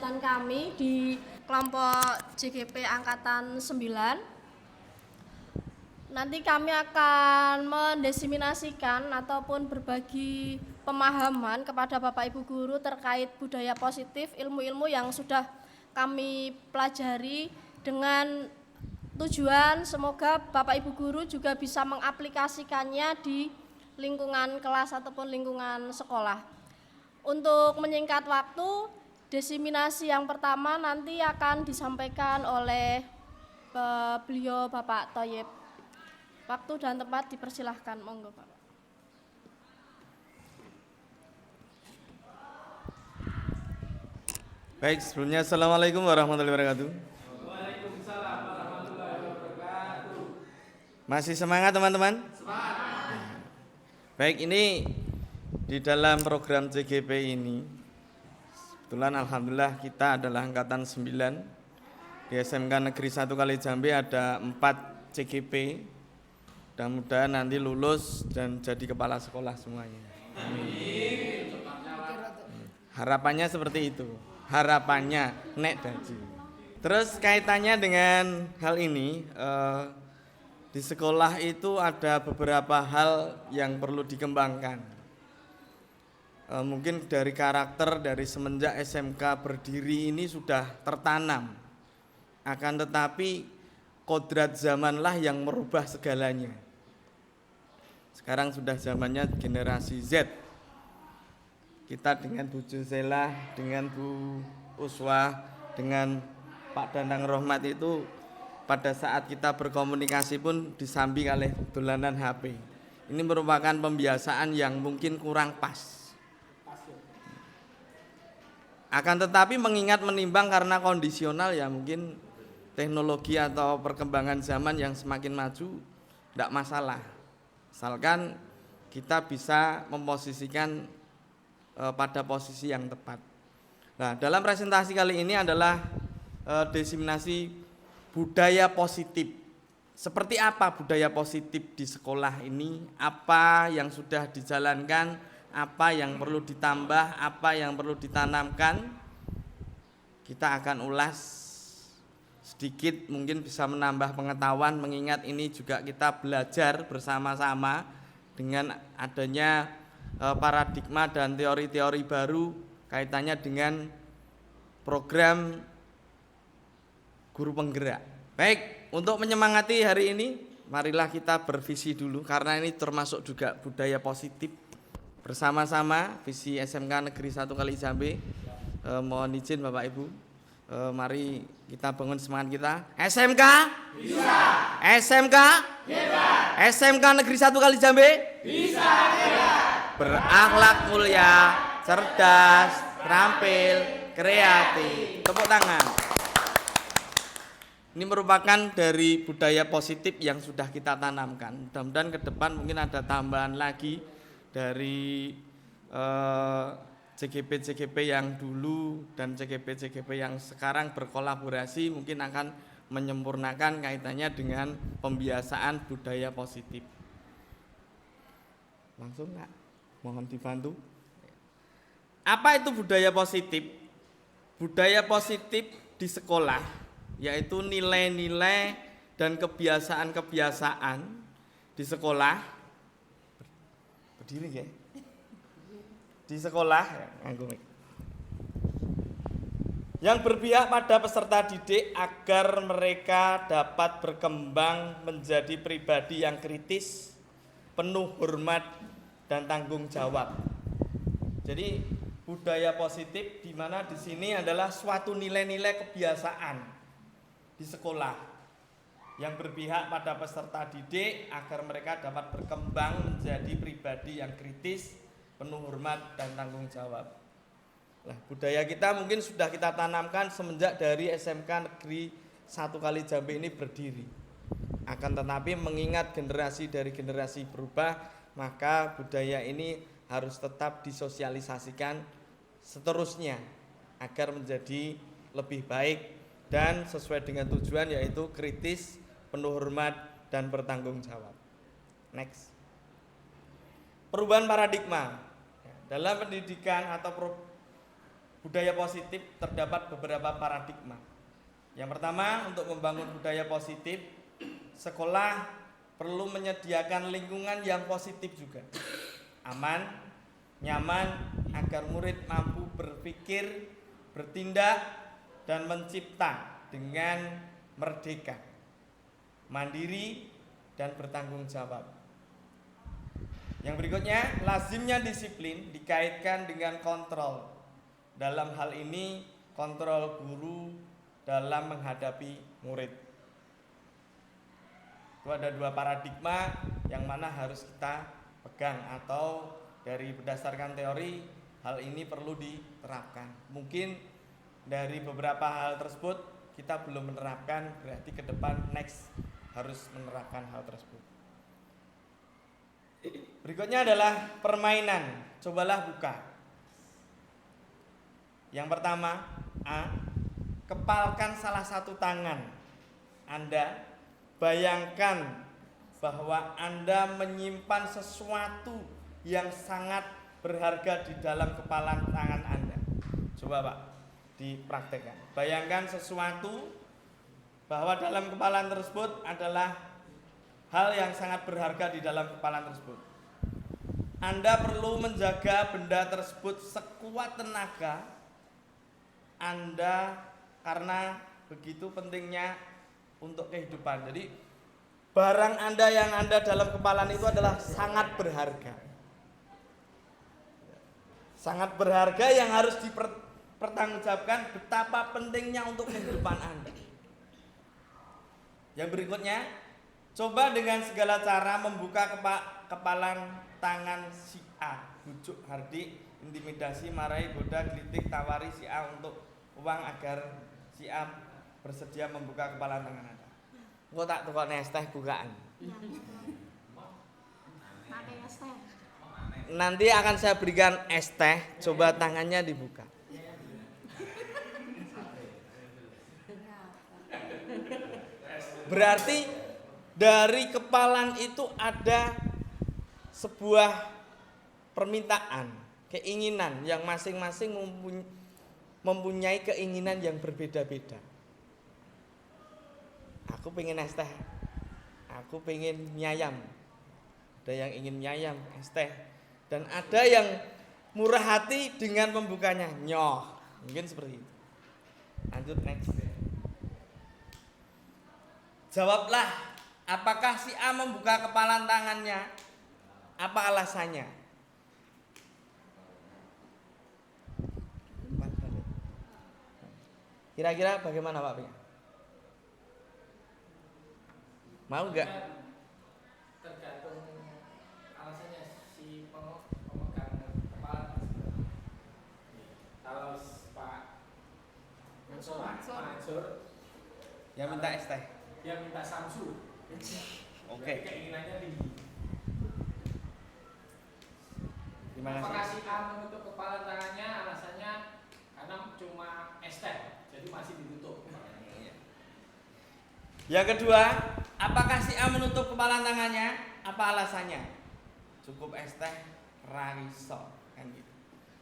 kegiatan kami di kelompok JGP Angkatan 9. Nanti kami akan mendiseminasikan ataupun berbagi pemahaman kepada Bapak Ibu guru terkait budaya positif, ilmu-ilmu yang sudah kami pelajari dengan tujuan semoga Bapak Ibu guru juga bisa mengaplikasikannya di lingkungan kelas ataupun lingkungan sekolah. Untuk menyingkat waktu, diseminasi yang pertama nanti akan disampaikan oleh beliau Bapak Thoyib. Waktu dan tempat dipersilahkan, monggo Pak. Baik, sebelumnya Assalamualaikum warahmatullahi wabarakatuh. Waalaikumsalam warahmatullahi wabarakatuh. Masih semangat teman-teman? Semangat. Baik, ini di dalam program CGP ini kebetulan alhamdulillah kita adalah angkatan 9. Di SMK Negeri 1 Kalijambe ada 4 CGP. Mudah-mudahan nanti lulus dan jadi kepala sekolah semuanya. Amin. Harapannya seperti itu. Harapannya nek daji. Terus kaitannya dengan hal ini, di sekolah itu ada beberapa hal yang perlu dikembangkan. Mungkin dari karakter dari semenjak SMK berdiri ini sudah tertanam. Akan tetapi kodrat zamanlah yang merubah segalanya. Sekarang sudah zamannya generasi Z. Kita dengan Bu Josela, dengan Bu Uswah, dengan Pak Danang Rohmat itu pada saat kita berkomunikasi pun disambi oleh dolanan HP. Ini merupakan pembiasaan yang mungkin kurang pas. Akan tetapi mengingat menimbang karena kondisional ya mungkin teknologi atau perkembangan zaman yang semakin maju tidak masalah. Asalkan kita bisa memposisikan pada posisi yang tepat. Nah, dalam presentasi kali ini adalah diseminasi budaya positif. Seperti apa budaya positif di sekolah ini? Apa yang sudah dijalankan? Apa yang perlu ditambah? Apa yang perlu ditanamkan? Kita akan ulas sedikit, mungkin bisa menambah pengetahuan, mengingat ini juga kita belajar bersama-sama dengan adanya paradigma dan teori-teori baru kaitannya dengan program guru penggerak. Baik, untuk menyemangati hari ini, marilah kita bervisi dulu karena ini termasuk juga budaya positif bersama-sama visi SMK Negeri 1 Kalijambe. Mohon izin Bapak Ibu, mari kita bangun semangat kita. SMK bisa, SMK hebat, SMK Negeri 1 Kalijambe bisa hebat. Berakhlak mulia, cerdas, terampil, kreatif. Tepuk tangan. Ini merupakan dari budaya positif yang sudah kita tanamkan. Mudah-mudahan ke depan mungkin ada tambahan lagi dari CGP-CGP yang dulu dan CGP-CGP yang sekarang berkolaborasi mungkin akan menyempurnakan kaitannya dengan pembiasaan budaya positif. Langsung enggak? Mohon dibantu. Apa itu budaya positif? Budaya positif di sekolah yaitu nilai-nilai dan kebiasaan-kebiasaan di sekolah. Berdiri ya? Di sekolah yang berpihak pada peserta didik agar mereka dapat berkembang menjadi pribadi yang kritis, penuh hormat dan tanggung jawab. Jadi budaya positif di mana di sini adalah suatu nilai-nilai kebiasaan di sekolah yang berpihak pada peserta didik agar mereka dapat berkembang menjadi pribadi yang kritis, penuh hormat dan tanggung jawab. Nah, budaya kita mungkin sudah kita tanamkan semenjak dari SMK Negeri 1 Kalijambe ini berdiri. Akan tetapi mengingat generasi dari generasi berubah, maka budaya ini harus tetap disosialisasikan seterusnya agar menjadi lebih baik dan sesuai dengan tujuan yaitu kritis, penuh hormat dan bertanggung jawab. Next. Perubahan paradigma dalam pendidikan atau budaya positif terdapat beberapa paradigma. Yang pertama, untuk membangun budaya positif, sekolah perlu menyediakan lingkungan yang positif juga. Aman, nyaman, agar murid mampu berpikir, bertindak, dan mencipta dengan merdeka, mandiri, dan bertanggung jawab. Yang berikutnya, lazimnya disiplin dikaitkan dengan kontrol. Dalam hal ini, kontrol guru dalam menghadapi murid. Itu ada dua paradigma yang mana harus kita pegang, atau dari berdasarkan teori hal ini perlu diterapkan. Mungkin dari beberapa hal tersebut kita belum menerapkan, berarti ke depan next harus menerapkan hal tersebut. Berikutnya adalah permainan. Cobalah buka. Yang pertama, A, kepalkan salah satu tangan Anda. Bayangkan bahwa Anda menyimpan sesuatu yang sangat berharga di dalam kepalan tangan Anda. Coba Pak, dipraktekkan. Bayangkan sesuatu bahwa dalam kepalan tersebut adalah hal yang sangat berharga di dalam kepalan tersebut. Anda perlu menjaga benda tersebut sekuat tenaga Anda, karena begitu pentingnya untuk kehidupan. Jadi barang Anda yang Anda dalam kepalan itu adalah sangat berharga. Sangat berharga yang harus dipertanggungjawabkan betapa pentingnya untuk kehidupan Anda. Yang berikutnya, coba dengan segala cara membuka kepalan tangan si A. Bujuk, hardik, intimidasi, marahi, goda, gelitik, tawari si A untuk uang agar si A bersedia membuka kepalan tangan Anda. Engko tak tukokne es teh bukaan. Nanti akan saya berikan es teh, coba tangannya dibuka. Berarti dari kepalan itu ada sebuah permintaan, keinginan yang masing-masing mempunyai keinginan yang berbeda-beda. Aku pengen es teh, aku pengen mie ayam. Ada yang ingin mie ayam, es teh. Dan ada yang murah hati dengan membukanya, nyoh. Mungkin seperti itu. Lanjut next. Jawablah, apakah si A membuka kepalan tangannya? Apa alasannya? Kira-kira bagaimana Pak Pia? Mau nggak? Tergantung alasannya si pemegang kepala. Kalau Pak Mansur Yang minta es teh. dia minta Samsu. Oke. Keinginannya tinggi. Gimana sih? Apakah si A menutup kepala tangannya? Alasannya karena cuma es teh, jadi masih ditutup. Yang kedua, apakah si A menutup kepala tangannya? Apa alasannya? Cukup es teh raiso, kan gitu.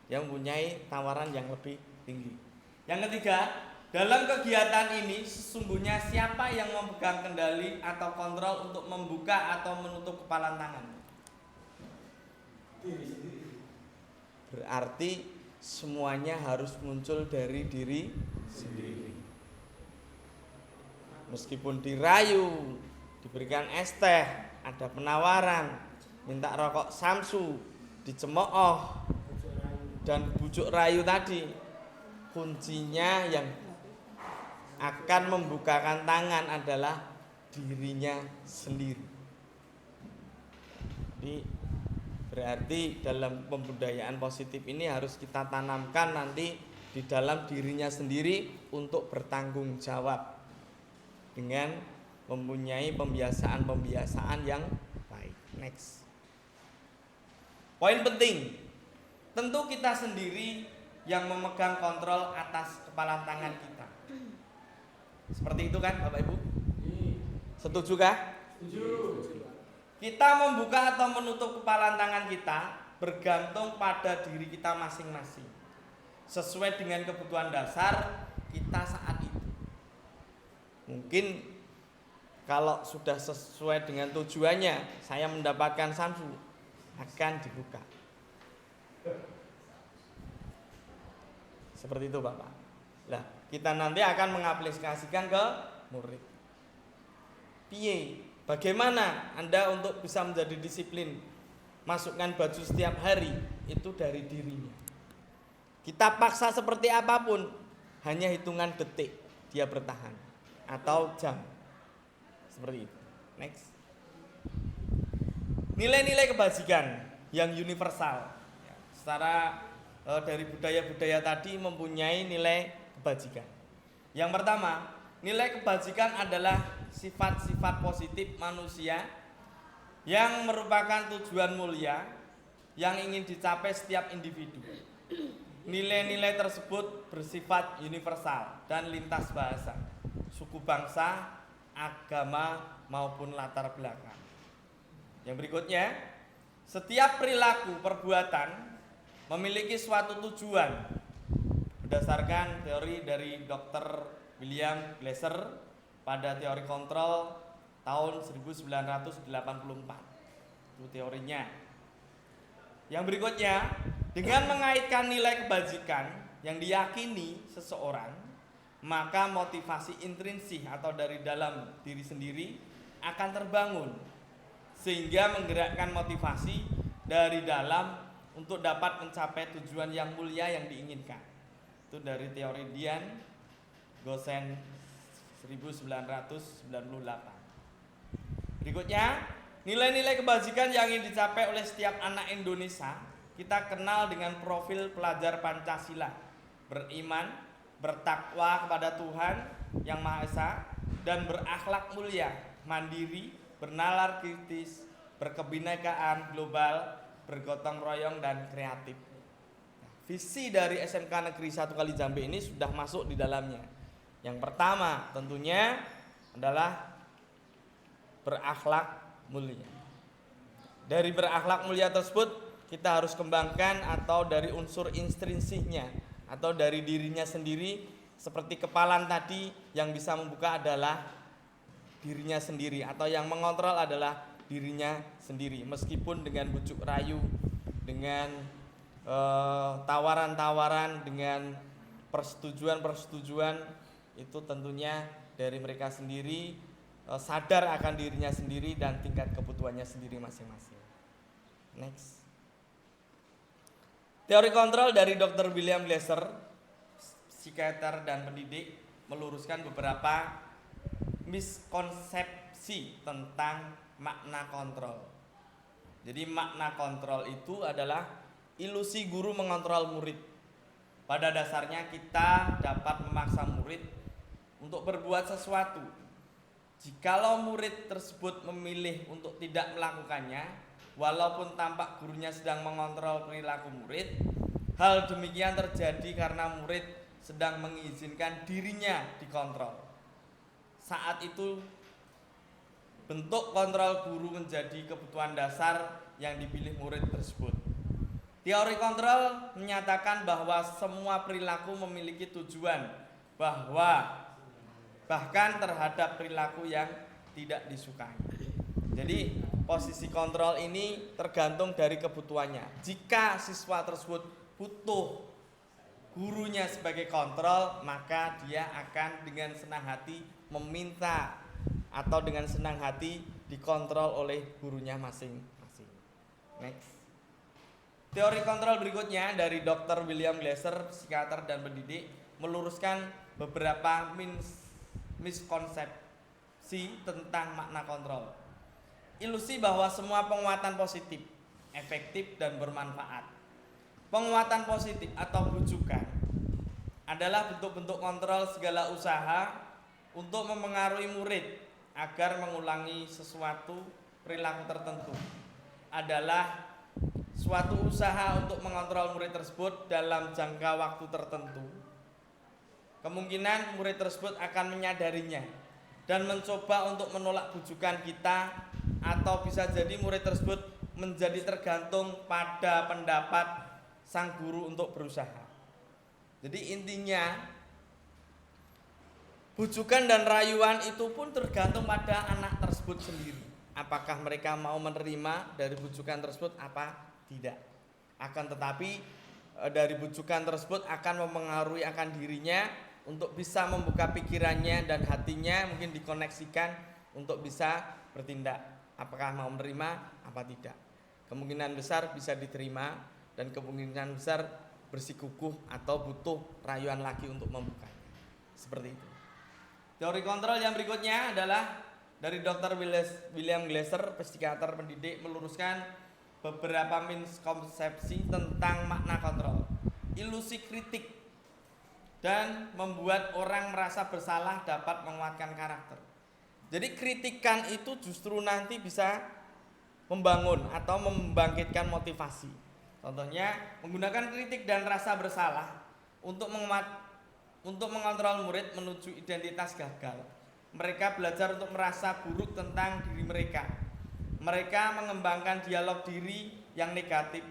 Yang mempunyai tawaran yang lebih tinggi. Yang ketiga, dalam kegiatan ini sesungguhnya siapa yang memegang kendali atau kontrol untuk membuka atau menutup kepala tangan? Diri sendiri. Berarti semuanya harus muncul dari diri sendiri. Meskipun dirayu, diberikan es teh, ada penawaran, minta rokok Samsu, dicemooh, dan bujuk rayu tadi, kuncinya yang akan membukakan tangan adalah dirinya sendiri. Jadi berarti dalam pembudayaan positif ini harus kita tanamkan nanti di dalam dirinya sendiri untuk bertanggung jawab dengan mempunyai pembiasaan-pembiasaan yang baik. Next. Poin penting, tentu kita sendiri yang memegang kontrol atas kepala tangan kita. Seperti itu kan Bapak Ibu? Setuju kah? Setuju. Kita membuka atau menutup kepala tangan kita bergantung pada diri kita masing-masing. sesuai dengan kebutuhan dasar kita saat itu. Mungkin kalau sudah sesuai dengan tujuannya, saya mendapatkan Samsu, akan dibuka. Seperti itu Bapak. Nah, kita nanti akan mengaplikasikan ke murid. Piye? Bagaimana Anda untuk bisa menjadi disiplin? Masukkan baju setiap hari, itu dari dirinya. Kita paksa seperti apapun, hanya hitungan detik dia bertahan atau jam. Seperti itu. Next. Nilai-nilai kebajikan yang universal. Secara dari budaya-budaya tadi mempunyai nilai kebajikan. Yang pertama, nilai kebajikan adalah sifat-sifat positif manusia yang merupakan tujuan mulia yang ingin dicapai setiap individu. Nilai-nilai tersebut bersifat universal dan lintas bahasa, suku bangsa, agama maupun latar belakang. Yang berikutnya, setiap perilaku perbuatan memiliki suatu tujuan berdasarkan teori dari Dr. William Glasser pada teori kontrol tahun 1984. Itu teorinya. Yang berikutnya, dengan mengaitkan nilai kebajikan yang diyakini seseorang, maka motivasi intrinsik atau dari dalam diri sendiri akan terbangun, sehingga menggerakkan motivasi dari dalam untuk dapat mencapai tujuan yang mulia yang diinginkan. Itu dari teori Dian Gosen 1998. Berikutnya, nilai-nilai kebajikan yang ingin dicapai oleh setiap anak Indonesia, kita kenal dengan profil pelajar Pancasila, beriman, bertakwa kepada Tuhan Yang Maha Esa, dan berakhlak mulia, mandiri, bernalar kritis, berkebinekaan global, bergotong royong dan kreatif. Visi dari SMK Negeri 1 Kalijambe ini sudah masuk di dalamnya. Yang pertama tentunya adalah berakhlak mulia. Dari berakhlak mulia tersebut kita harus kembangkan atau dari unsur intrinsiknya atau dari dirinya sendiri, seperti kepalan tadi, yang bisa membuka adalah dirinya sendiri atau yang mengontrol adalah dirinya sendiri, meskipun dengan bujuk rayu, dengan tawaran-tawaran, dengan persetujuan itu tentunya dari mereka sendiri, sadar akan dirinya sendiri dan tingkat kebutuhannya sendiri masing-masing. Next. Teori kontrol dari Dr. William Glasser, psikiater dan pendidik, meluruskan beberapa miskonsepsi tentang makna kontrol. Jadi makna kontrol itu adalah ilusi guru mengontrol murid. Pada dasarnya kita dapat memaksa murid untuk berbuat sesuatu. Jikalau murid tersebut memilih untuk tidak melakukannya, walaupun tampak gurunya sedang mengontrol perilaku murid, hal demikian terjadi karena murid sedang mengizinkan dirinya dikontrol. Saat itu bentuk kontrol guru menjadi kebutuhan dasar yang dipilih murid tersebut. Teori kontrol menyatakan bahwa semua perilaku memiliki tujuan, bahkan terhadap perilaku yang tidak disukai. Jadi posisi kontrol ini tergantung dari kebutuhannya. Jika siswa tersebut butuh gurunya sebagai kontrol, maka dia akan dengan senang hati meminta atau dengan senang hati dikontrol oleh gurunya masing-masing. Next. Teori kontrol berikutnya dari Dr. William Glasser, psikiater dan pendidik, meluruskan beberapa miskonsepsi tentang makna kontrol. Ilusi bahwa semua penguatan positif, efektif dan bermanfaat. Penguatan positif atau bujukan adalah bentuk-bentuk kontrol segala usaha untuk memengaruhi murid agar mengulangi sesuatu perilaku tertentu. Adalah suatu usaha untuk mengontrol murid tersebut dalam jangka waktu tertentu. Kemungkinan murid tersebut akan menyadarinya dan mencoba untuk menolak bujukan kita, atau bisa jadi murid tersebut menjadi tergantung pada pendapat sang guru untuk berusaha. Jadi intinya bujukan dan rayuan itu pun tergantung pada anak tersebut sendiri. Apakah mereka mau menerima dari bujukan tersebut apa tidak. Akan tetapi dari bujukan tersebut akan mempengaruhi akan dirinya untuk bisa membuka pikirannya dan hatinya, mungkin dikoneksikan untuk bisa bertindak. Apakah mau menerima apa tidak. Kemungkinan besar bisa diterima dan kemungkinan besar bersikukuh atau butuh rayuan lagi untuk membukanya. Seperti itu. Teori kontrol yang berikutnya adalah dari Dr. William Glasser, psikiater pendidik, meluruskan beberapa miskonsepsi tentang makna kontrol. Ilusi kritik dan membuat orang merasa bersalah dapat menguatkan karakter. Jadi kritikan itu justru nanti bisa membangun atau membangkitkan motivasi. Contohnya menggunakan kritik dan rasa bersalah untuk mengontrol murid menuju identitas gagal. Mereka belajar untuk merasa buruk tentang diri mereka. Mereka mengembangkan dialog diri yang negatif.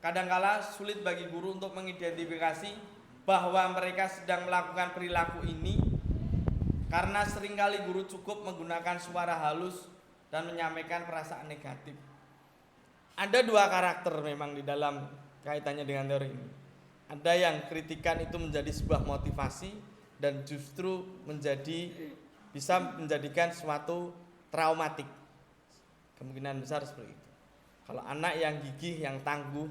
Kadangkala sulit bagi guru untuk mengidentifikasi bahwa mereka sedang melakukan perilaku ini karena seringkali guru cukup menggunakan suara halus dan menyampaikan perasaan negatif. Ada dua karakter memang di dalam kaitannya dengan teori ini. Ada yang kritikan itu menjadi sebuah motivasi dan justru bisa menjadikan suatu traumatik. Kemungkinan besar seperti itu. Kalau anak yang gigih, yang tangguh,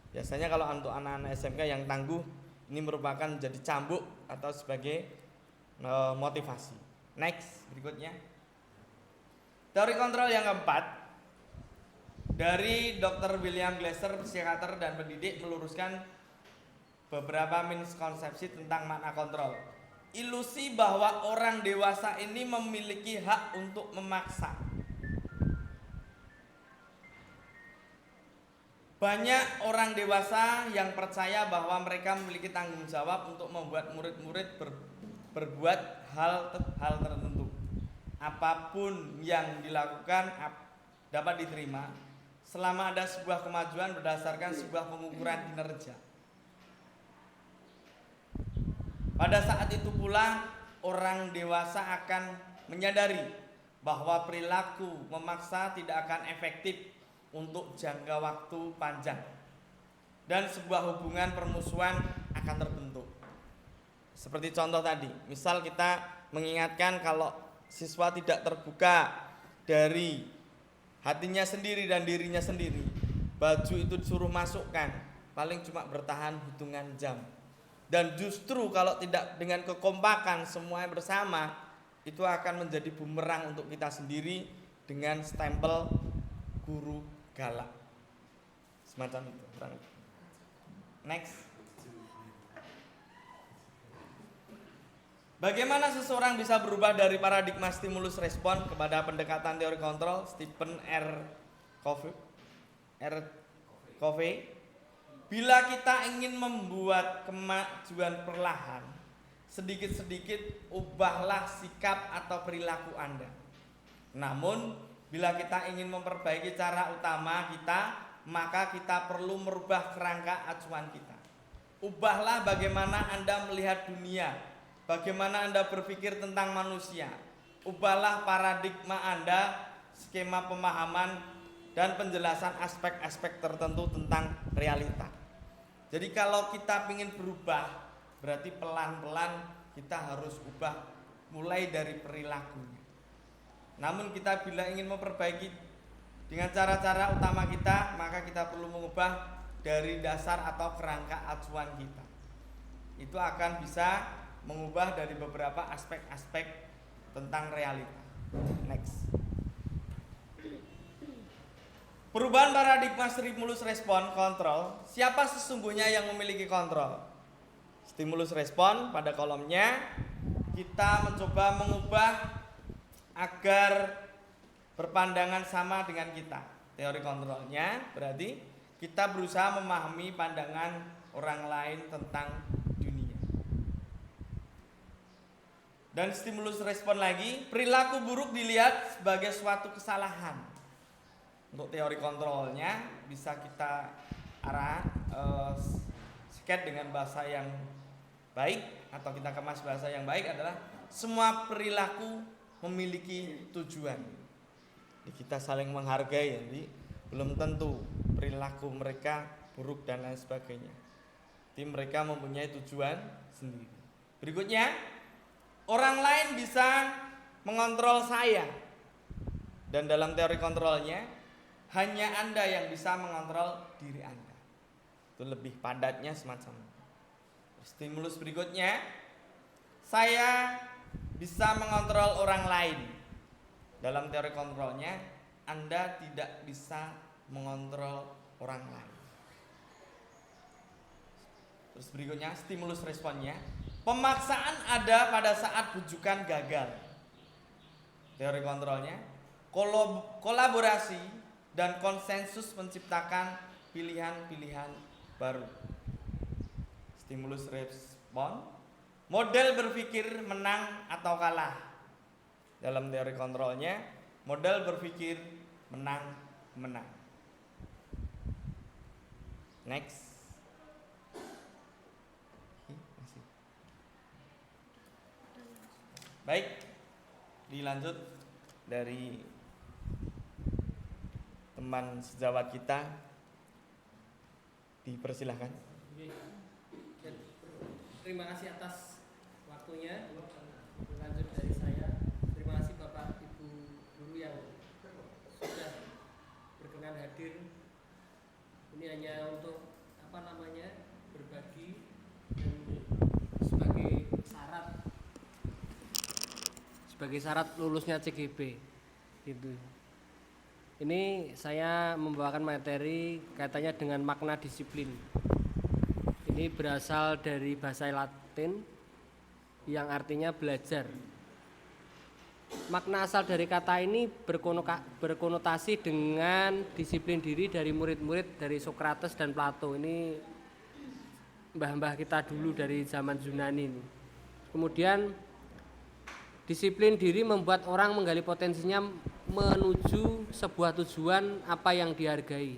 biasanya kalau untuk anak-anak SMK yang tangguh, ini merupakan menjadi cambuk atau sebagai motivasi. Next, berikutnya. Teori kontrol yang keempat dari Dr. William Glasser, psikiater dan pendidik, meluruskan beberapa miskonsepsi tentang makna kontrol. Ilusi bahwa orang dewasa ini memiliki hak untuk memaksa. Banyak orang dewasa yang percaya bahwa mereka memiliki tanggung jawab untuk membuat murid-murid berbuat hal tertentu. Apapun yang dilakukan dapat diterima selama ada sebuah kemajuan berdasarkan sebuah pengukuran kinerja. Pada saat itu pula orang dewasa akan menyadari bahwa perilaku memaksa tidak akan efektif untuk jangka waktu panjang dan sebuah hubungan permusuhan akan terbentuk. Seperti contoh tadi, misal kita mengingatkan kalau siswa tidak terbuka dari hatinya sendiri dan dirinya sendiri, baju itu disuruh masukkan, paling cuma bertahan hitungan jam. Dan justru kalau tidak dengan kekompakan semuanya bersama, itu akan menjadi bumerang untuk kita sendiri dengan stempel guru galak. Semacam itu. Next. Bagaimana seseorang bisa berubah dari paradigma stimulus respon kepada pendekatan teori kontrol? Stephen R. Covey. Bila kita ingin membuat kemajuan perlahan, sedikit-sedikit ubahlah sikap atau perilaku Anda. Namun, bila kita ingin memperbaiki cara utama kita, maka kita perlu merubah kerangka acuan kita. Ubahlah bagaimana Anda melihat dunia, bagaimana Anda berpikir tentang manusia. Ubahlah paradigma Anda, skema pemahaman, dan penjelasan aspek-aspek tertentu tentang realita. Jadi kalau kita ingin berubah, berarti pelan-pelan kita harus ubah mulai dari perilakunya. Namun kita bila ingin memperbaiki dengan cara-cara utama kita, maka kita perlu mengubah dari dasar atau kerangka acuan kita. Itu akan bisa mengubah dari beberapa aspek-aspek tentang realita. Next. Perubahan paradigma stimulus respon kontrol. Siapa sesungguhnya yang memiliki kontrol? Stimulus respon pada kolomnya kita mencoba mengubah agar berpandangan sama dengan kita. Teori kontrolnya berarti kita berusaha memahami pandangan orang lain tentang dunia. Dan stimulus respon lagi, perilaku buruk dilihat sebagai suatu kesalahan. Untuk teori kontrolnya bisa kita sket dengan bahasa yang baik atau kita kemas bahasa yang baik adalah semua perilaku memiliki tujuan. Jadi kita saling menghargai, jadi belum tentu perilaku mereka buruk dan lain sebagainya. Jadi mereka mempunyai tujuan sendiri. Berikutnya, orang lain bisa mengontrol saya. Dan dalam teori kontrolnya, hanya Anda yang bisa mengontrol diri Anda. Itu lebih padatnya semacam itu. Stimulus berikutnya, saya bisa mengontrol orang lain. Dalam teori kontrolnya, Anda tidak bisa mengontrol orang lain. Terus berikutnya, stimulus responnya, pemaksaan ada pada saat bujukan gagal. Teori kontrolnya, kolaborasi dan konsensus menciptakan pilihan-pilihan baru. Stimulus respon, model berpikir menang atau kalah. Dalam teori kontrolnya, model berpikir menang. Next. Baik, dilanjut dari teman sejawat kita, dipersilahkan. Terima kasih atas waktunya. Lanjut dari saya. Terima kasih Bapak Ibu Guru yang sudah berkenan hadir. Ini hanya untuk berbagi dan sebagai syarat lulusnya CGP gitu. Ini saya membawakan materi kaitannya dengan makna disiplin. Ini berasal dari bahasa Latin yang artinya belajar. Makna asal dari kata ini berkonotasi dengan disiplin diri dari murid-murid dari Sokrates dan Plato. Ini mbah-mbah kita dulu dari zaman Yunani ini. Kemudian disiplin diri membuat orang menggali potensinya menuju sebuah tujuan apa yang dihargai.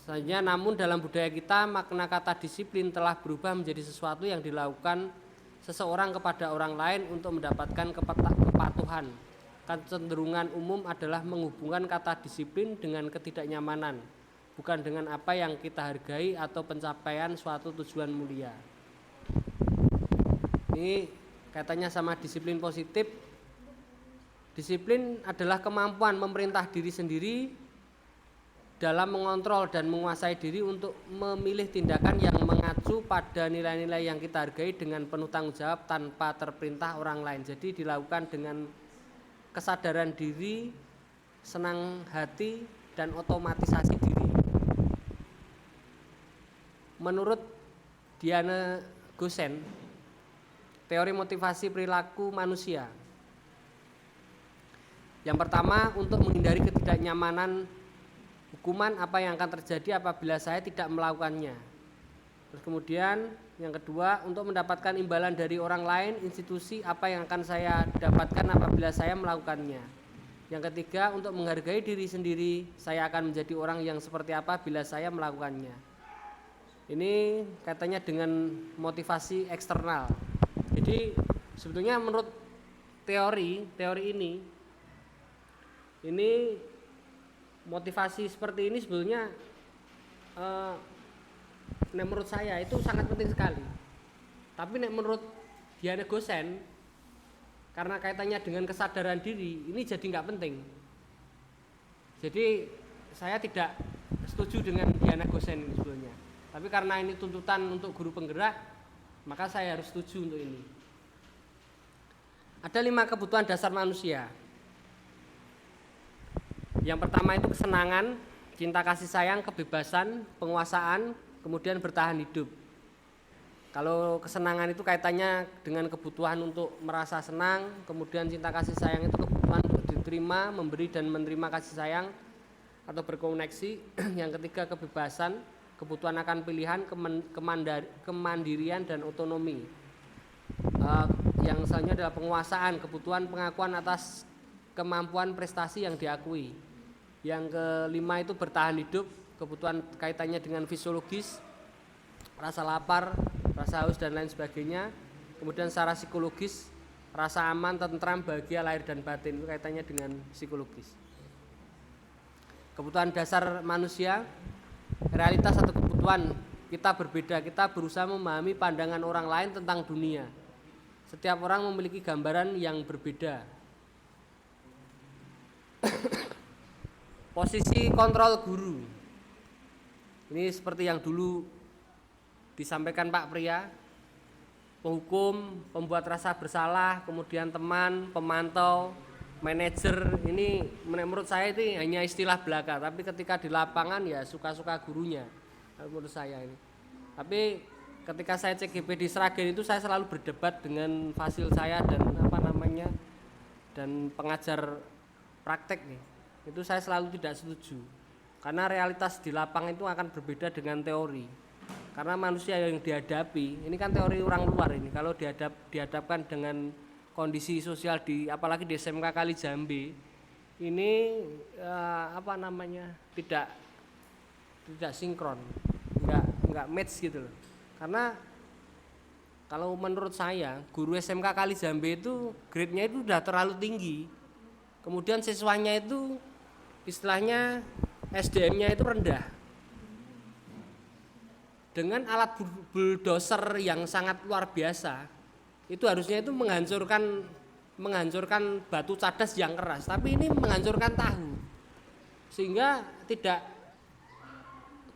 Selanjutnya, namun dalam budaya kita makna kata disiplin telah berubah menjadi sesuatu yang dilakukan seseorang kepada orang lain untuk mendapatkan kepatuhan. Kecenderungan umum adalah menghubungkan kata disiplin dengan ketidaknyamanan, bukan dengan apa yang kita hargai atau pencapaian suatu tujuan mulia. Ini kaitannya sama disiplin positif. Disiplin adalah kemampuan memerintah diri sendiri dalam mengontrol dan menguasai diri untuk memilih tindakan yang mengacu pada nilai-nilai yang kita hargai dengan penuh tanggung jawab tanpa terperintah orang lain. Jadi dilakukan dengan kesadaran diri, senang hati, dan otomatisasi diri. Menurut Diana Gosen, teori motivasi perilaku manusia, yang pertama, untuk menghindari ketidaknyamanan hukuman apa yang akan terjadi apabila saya tidak melakukannya. Terus kemudian yang kedua, untuk mendapatkan imbalan dari orang lain, institusi apa yang akan saya dapatkan apabila saya melakukannya. Yang ketiga, untuk menghargai diri sendiri, saya akan menjadi orang yang seperti apa bila saya melakukannya. Ini kaitannya dengan motivasi eksternal. Jadi sebetulnya menurut teori ini motivasi seperti ini sebetulnya menurut saya itu sangat penting sekali. Tapi menurut Diana Gosen, karena kaitannya dengan kesadaran diri, ini jadi nggak penting. Jadi saya tidak setuju dengan Diana Gosen ini sebetulnya. Tapi karena ini tuntutan untuk guru penggerak, maka saya harus setuju untuk ini. Ada 5 kebutuhan dasar manusia. Yang pertama itu kesenangan, cinta kasih sayang, kebebasan, penguasaan, kemudian bertahan hidup. Kalau kesenangan itu kaitannya dengan kebutuhan untuk merasa senang, kemudian cinta kasih sayang itu kebutuhan untuk diterima, memberi dan menerima kasih sayang atau berkoneksi. Yang ketiga kebebasan, kebutuhan akan pilihan, kemandirian dan otonomi. Yang selanjutnya adalah penguasaan, kebutuhan pengakuan atas kemampuan prestasi yang diakui. Yang kelima itu bertahan hidup, kebutuhan kaitannya dengan fisiologis, rasa lapar, rasa haus dan lain sebagainya. Kemudian secara psikologis, rasa aman, tentram, bahagia, lahir dan batin, itu kaitannya dengan psikologis. Kebutuhan dasar manusia, realitas atau kebutuhan kita berbeda, kita berusaha memahami pandangan orang lain tentang dunia. Setiap orang memiliki gambaran yang berbeda. Posisi kontrol guru. Ini seperti yang dulu disampaikan Pak Pria, penghukum, pembuat rasa bersalah, kemudian teman, pemantau, manajer. Ini menurut saya itu hanya istilah belaka, tapi ketika di lapangan ya suka-suka gurunya menurut saya ini. Tapi ketika saya CGP di Sragen itu saya selalu berdebat dengan fasil saya dan dan pengajar praktek nih. Itu saya selalu tidak setuju. Karena realitas di lapangan itu akan berbeda dengan teori. Karena manusia yang dihadapi, ini kan teori orang luar ini. Kalau dihadapkan dengan kondisi sosial apalagi di SMK Kali Jambi, ini tidak sinkron, nggak match gitu loh. Karena kalau menurut saya guru SMK Kali Jambi itu grade-nya itu udah terlalu tinggi. Kemudian siswanya itu istilahnya SDM-nya itu rendah. Dengan alat bulldozer yang sangat luar biasa, itu harusnya itu menghancurkan batu cadas yang keras, tapi ini menghancurkan tahu. Sehingga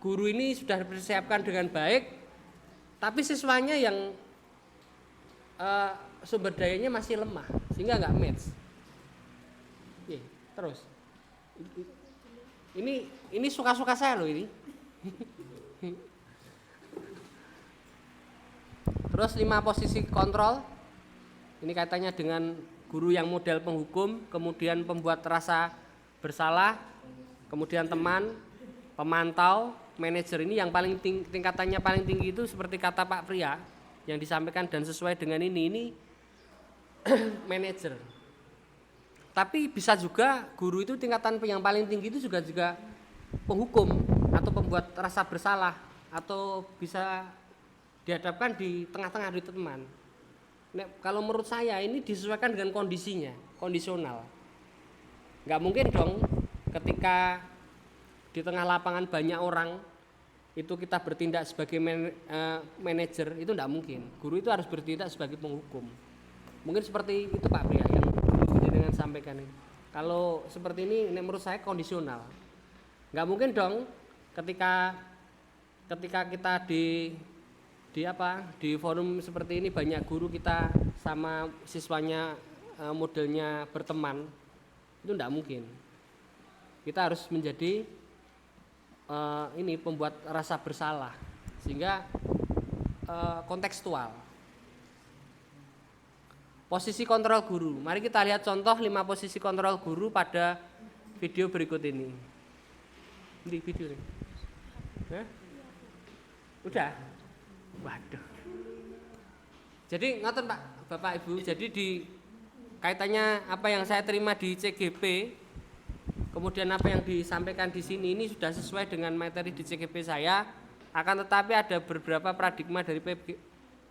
guru ini sudah dipersiapkan dengan baik, tapi siswanya yang sumber dayanya masih lemah, sehingga nggak match. Terus ini suka-suka saya loh ini. Terus 5 posisi kontrol, ini kaitannya dengan guru yang model penghukum, kemudian pembuat rasa bersalah, kemudian teman, pemantau, manajer. Ini yang paling tingkatannya paling tinggi itu seperti kata Pak Pria yang disampaikan dan sesuai dengan ini manajer. Tapi bisa juga guru itu tingkatan yang paling tinggi itu juga penghukum atau pembuat rasa bersalah, atau bisa dihadapkan di tengah-tengah di teman. Kalau menurut saya ini disesuaikan dengan kondisinya, kondisional. Nggak mungkin dong ketika di tengah lapangan banyak orang itu kita bertindak sebagai manajer, itu nggak mungkin. Guru itu harus bertindak sebagai penghukum. Mungkin seperti itu Pak Pria yang dengan sampaikan ini. Kalau seperti ini menurut saya kondisional. Nggak mungkin dong ketika kita di forum seperti ini banyak guru kita sama siswanya modelnya berteman, itu nggak mungkin. Kita harus menjadi pembuat rasa bersalah sehingga kontekstual. Posisi kontrol guru. Mari kita lihat contoh 5 posisi kontrol guru pada video berikut ini. Ini video nih. Udah? Waduh. Jadi ngoten Pak, Bapak Ibu, jadi di kaitannya apa yang saya terima di CGP, kemudian apa yang disampaikan di sini ini sudah sesuai dengan materi di CGP saya. Akan tetapi ada beberapa paradigma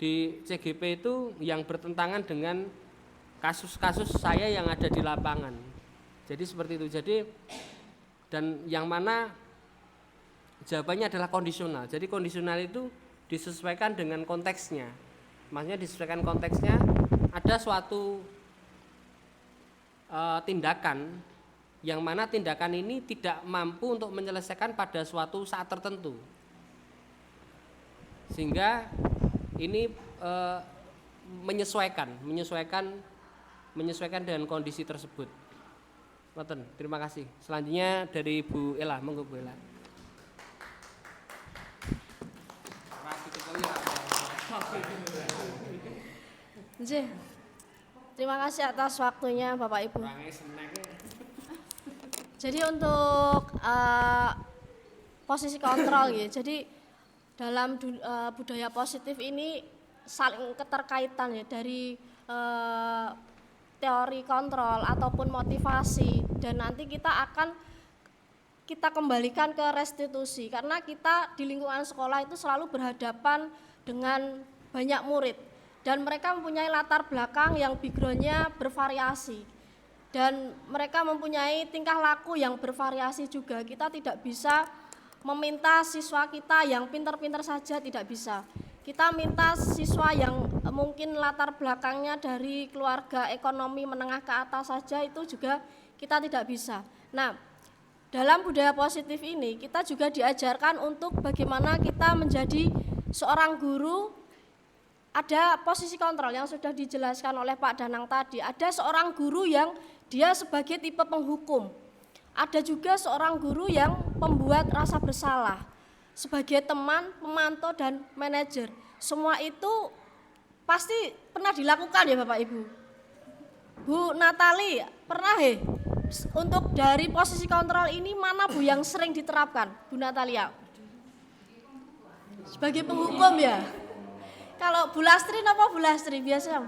di CGP itu yang bertentangan dengan kasus-kasus saya yang ada di lapangan. Jadi seperti itu. Dan yang mana jawabannya adalah kondisional. Jadi kondisional itu disesuaikan dengan konteksnya. Maksudnya disesuaikan konteksnya, ada suatu tindakan yang mana tindakan ini tidak mampu untuk menyelesaikan pada suatu saat tertentu. Sehingga ini menyesuaikan dengan kondisi tersebut. Ngoten, terima kasih. Selanjutnya dari Bu Ella, monggo Bu Ella. Terima kasih atas waktunya Bapak Ibu. Jadi untuk posisi kontrol ya. Jadi dalam budaya positif ini saling keterkaitan ya, dari teori kontrol ataupun motivasi, dan nanti kita kita kembalikan ke restitusi, karena kita di lingkungan sekolah itu selalu berhadapan dengan banyak murid dan mereka mempunyai latar belakang yang background-nya bervariasi dan mereka mempunyai tingkah laku yang bervariasi juga. Kita tidak bisa meminta siswa kita yang pintar-pintar saja, tidak bisa. Kita minta siswa yang mungkin latar belakangnya dari keluarga ekonomi menengah ke atas saja, itu juga kita tidak bisa. Nah, dalam budaya positif ini kita juga diajarkan untuk bagaimana kita menjadi seorang guru. Ada posisi kontrol yang sudah dijelaskan oleh Pak Danang tadi. Ada seorang guru yang dia sebagai tipe penghukum. Ada juga seorang guru yang pembuat rasa bersalah. Sebagai teman, pemantau, dan manajer. Semua itu pasti pernah dilakukan ya Bapak Ibu. Bu Natali, pernah untuk dari posisi kontrol ini mana Bu yang sering diterapkan, Bu Natalia? Sebagai penghukum ya. Kalau Bu Lastri apa Bu Lastri biasa?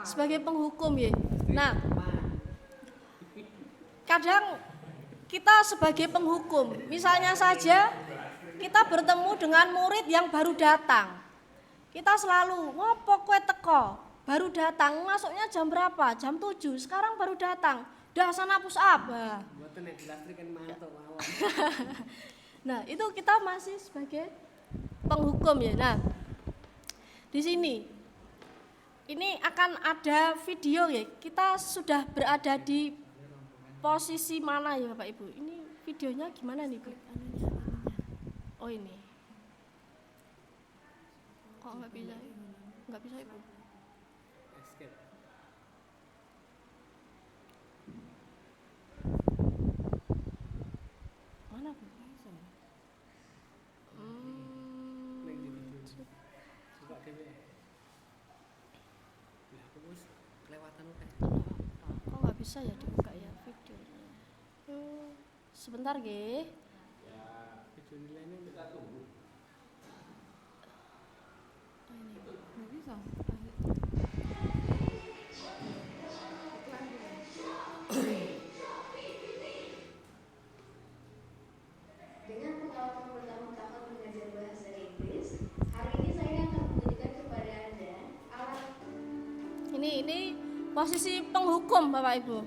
Sebagai penghukum ya. Nah, kadang kita sebagai penghukum, misalnya saja kita bertemu dengan murid yang baru datang. Kita selalu ngopo kowe teko, baru datang, masuknya jam berapa? Jam 7, sekarang baru datang. Dah sana push up. Nah, itu kita masih sebagai penghukum ya. Nah, di sini ini akan ada video ya. Kita sudah berada di posisi mana ya Bapak Ibu? Ini videonya gimana nih Bu? Oh ini. Kok nggak bisa? Nggak bisa Ibu. Mana Bu? Kok nggak bisa ya dibuka ya videonya? Sebentar Ge. Video nilainya kita tunggu. Nggak bisa. Dengan pengalaman pertama-tama mengajar bahasa Inggris, hari ini saya akan memberikan kepada Anda alat. Ini posisi penghukum Bapak Ibu.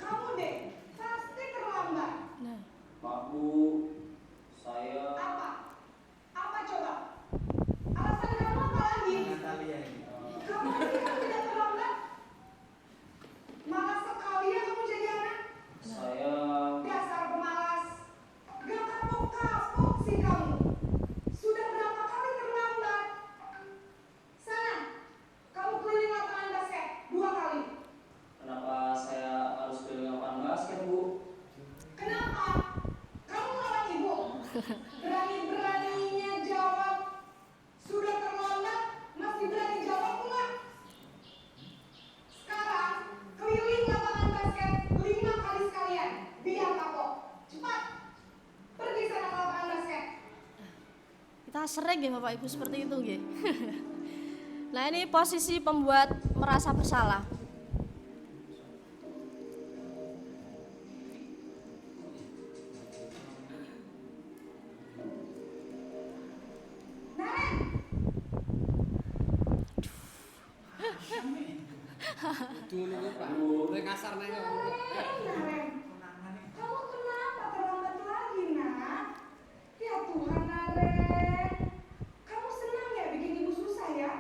Kamu deh, pasti terlambat. Nah, Pak Bu, saya Apa? Apa coba? Alasan kamu apa lagi? Kamu ini kan tidak terlambat. Malas sekali ya kamu jadi anak. saya Dasar pemalas. Gak kapok-kapok sih kamu. Sudah berapa kali terlambat? Sana, kamu keliling lapangan basket 2 kali. kenapa saya harus keliling lapangan basket, Bu? Kenapa? Kamu lawan ibu. Berani-beraninya jawab. Sudah terlambat, masih berani jawab pula. Sekarang, keliling lapangan basket 5 kali sekalian. Biar kapok. Cepat. Pergi sana ke lapangan basket. kita sering ya Bapak Ibu seperti itu nggih. Nah, ini posisi pembuat merasa bersalah. Dulu Pak. Mulai kasar nanya. Naren, kamu kenapa terlambat lagi, nak? Ya Tuhan, Naren. Kamu senang ya bikin ibu susah ya?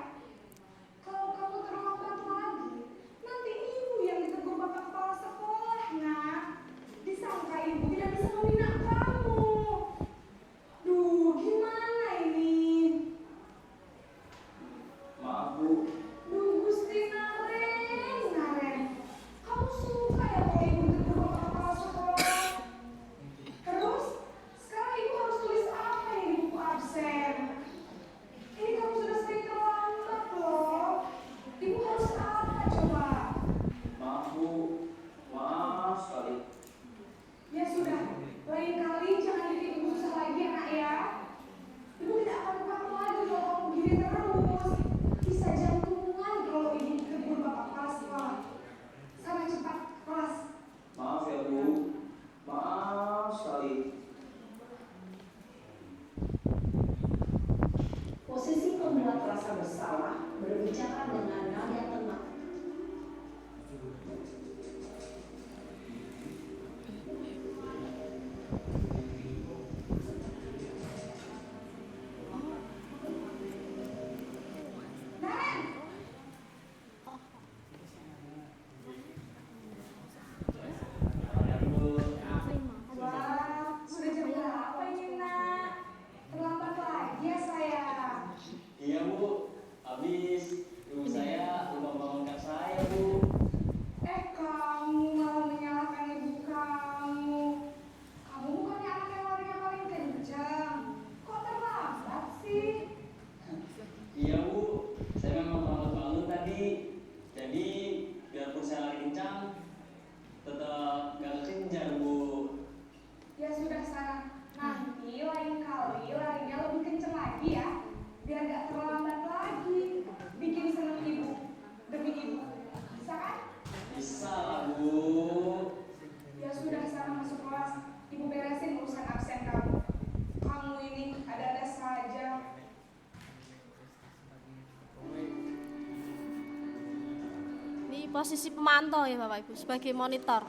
Kalau kamu terlambat lagi, nanti ibu yang ditegur bapak kepala sekolah, nak. Disangka ibu tidak bisa membina kamu. Duh, gimana ini? Maaf, Bu. Duh, Gusti Naren. Kamu suka ya kalau ibu ditegur bapak kepala begini terus. Bisa jantungan kalau ibu tegur bapak kepala sekolah. Sana cepat kelas. Maaf ya Bu, maaf sekali. Posisi pembuat rasa bersalah berbicara dengan nada tenang. Wah, sudah jam berapa ini nak? Terlambat lagi ya saya. Iya Bu, habis ibu saya lupa bangunkan saya Bu. Kamu malah menyalahkan ibu kamu. Kamu bukannya anak yang larinya paling kencang. Kok terlambat sih? Iya Bu, saya memang terlambat bangun tadi. Jadi biarpun saya lari kencang, tetap gak kekejar Bu. Ya sudah sana. Nanti lain kali larinya lebih kencang lagi ya. Biar gak terlambat lagi. Bikin seneng ibu. Demi ibu. Bisa kan? Bisa lah Bu. Ya sudah sana masuk kelas. Ibu beresin urusan absen kamu. Kamu ini ada-ada saja. Ini posisi pemantau ya Bapak Ibu sebagai monitor.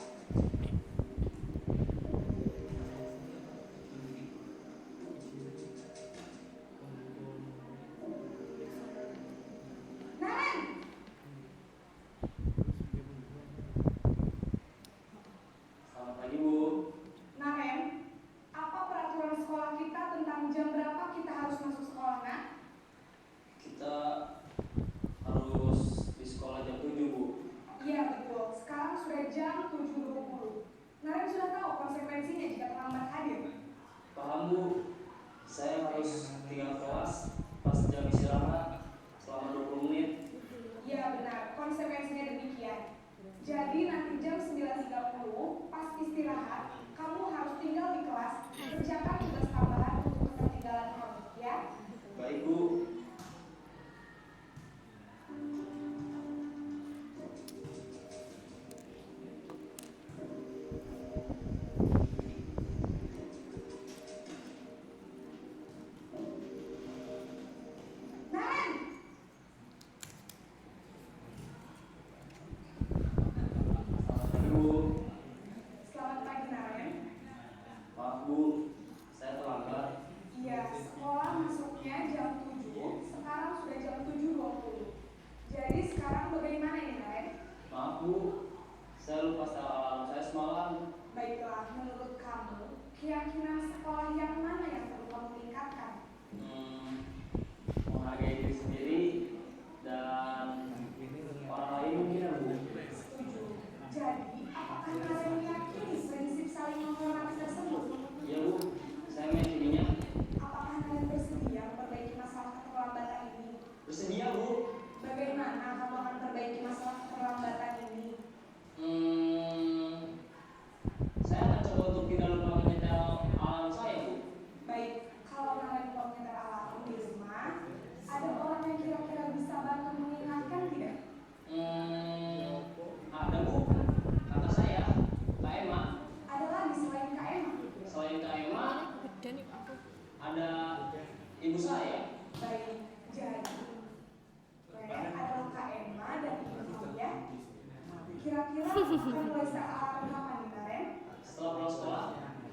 Naren! Selamat pagi Bu. Naren, apa peraturan sekolah kita tentang jam berapa kita harus masuk sekolah, Nak? Kita harus di sekolah jam 7 Bu. Iya betul, sekarang sudah jam 7.20. Naren sudah tahu konsekuensinya jika terlambat hadir. Paham Bu, saya harus tinggal kelas pas jam istirahat selama 20 menit. Iya benar, konsekuensinya demikian. Jadi nanti jam 9.30 pas istirahat, kamu harus tinggal di kelas, kerjakan tugas tambahan untuk ketertinggalan kamu, ya? Baik Bu. Naren! Selamat pagi Bu. Selamat pagi, Naren. Maaf Bu, saya terlambat. Iya, sekolah masuknya jam 7, sekarang sudah jam 7.20. Jadi sekarang bagaimana ini, Naren? Maaf Bu, saya lupa setel alarm saya semalam. Baiklah, menurut kamu, keyakinan sekolah yang mana yang perlu kamu tingkatkan? Menghargai diri sendiri dan orang lain mungkin ya Bu. Setuju. Jadi, apakah Naren meyakini prinsip saling menghormati tersebut? Iya Bu, saya meyakininya. Apakah Naren bersedia memperbaiki masalah keterlambatan ini? Bersedia Bu. Bagaimana kamu akan perbaiki masalah keterlambatan ini? Saya akan coba untuk tidak lupa menyetel alarm saya Bu. Baik, kalau Naren belum menyetel alarm di rumah, ada orang yang kira-kira bisa bantu mengingatkan tidak? Ada Bu, kata saya, Kak Emma. Ada lagi selain Kak Emma? Selain Kak Emma, Gede nih Pak. ada ibu saya. Baik, jadi Ren adalah Kak Emma dan ibu kamu ya. Kira-kira akan mulai setel alarm kapan nih Naren? Setelah pulang sekolah,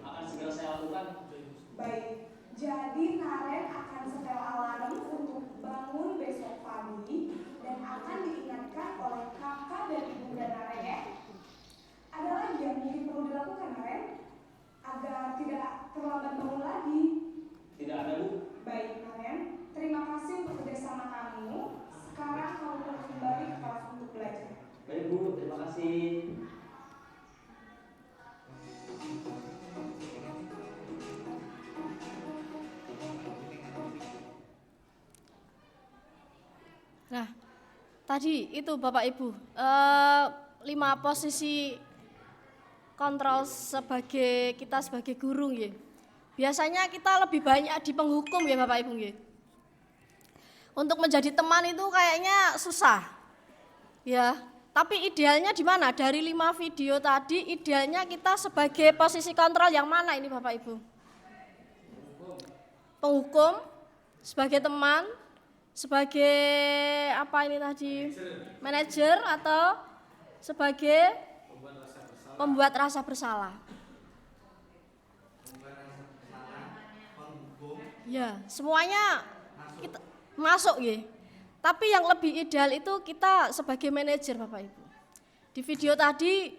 akan segera saya lakukan. Baik, jadi Naren akan setel alarm untuk bangun besok pagi dan akan diingatkan oleh kakak dan ibunda Naren ya. Ada lagi yang mungkin perlu dilakukan Naren agar tidak terlambat bangun lagi. Tidak ada Bu. Baik Naren, terima kasih untuk kerjasama kamu. Sekarang kamu boleh kembali ke kelas untuk belajar. Baik Bu, terima kasih. Nah, tadi itu Bapak Ibu, 5 posisi kontrol kita sebagai guru nggih. Biasanya kita lebih banyak di penghukum ya Bapak Ibu nggih. untuk menjadi teman itu kayaknya susah. Ya, tapi idealnya di mana? Dari 5 video tadi, idealnya kita sebagai posisi kontrol yang mana ini Bapak Ibu? Penghukum, sebagai teman, sebagai apa ini tadi? Manajer atau sebagai pembuat rasa bersalah? Ya, semuanya kita masuk ya. Tapi yang lebih ideal itu kita sebagai manajer Bapak Ibu. Di video tadi,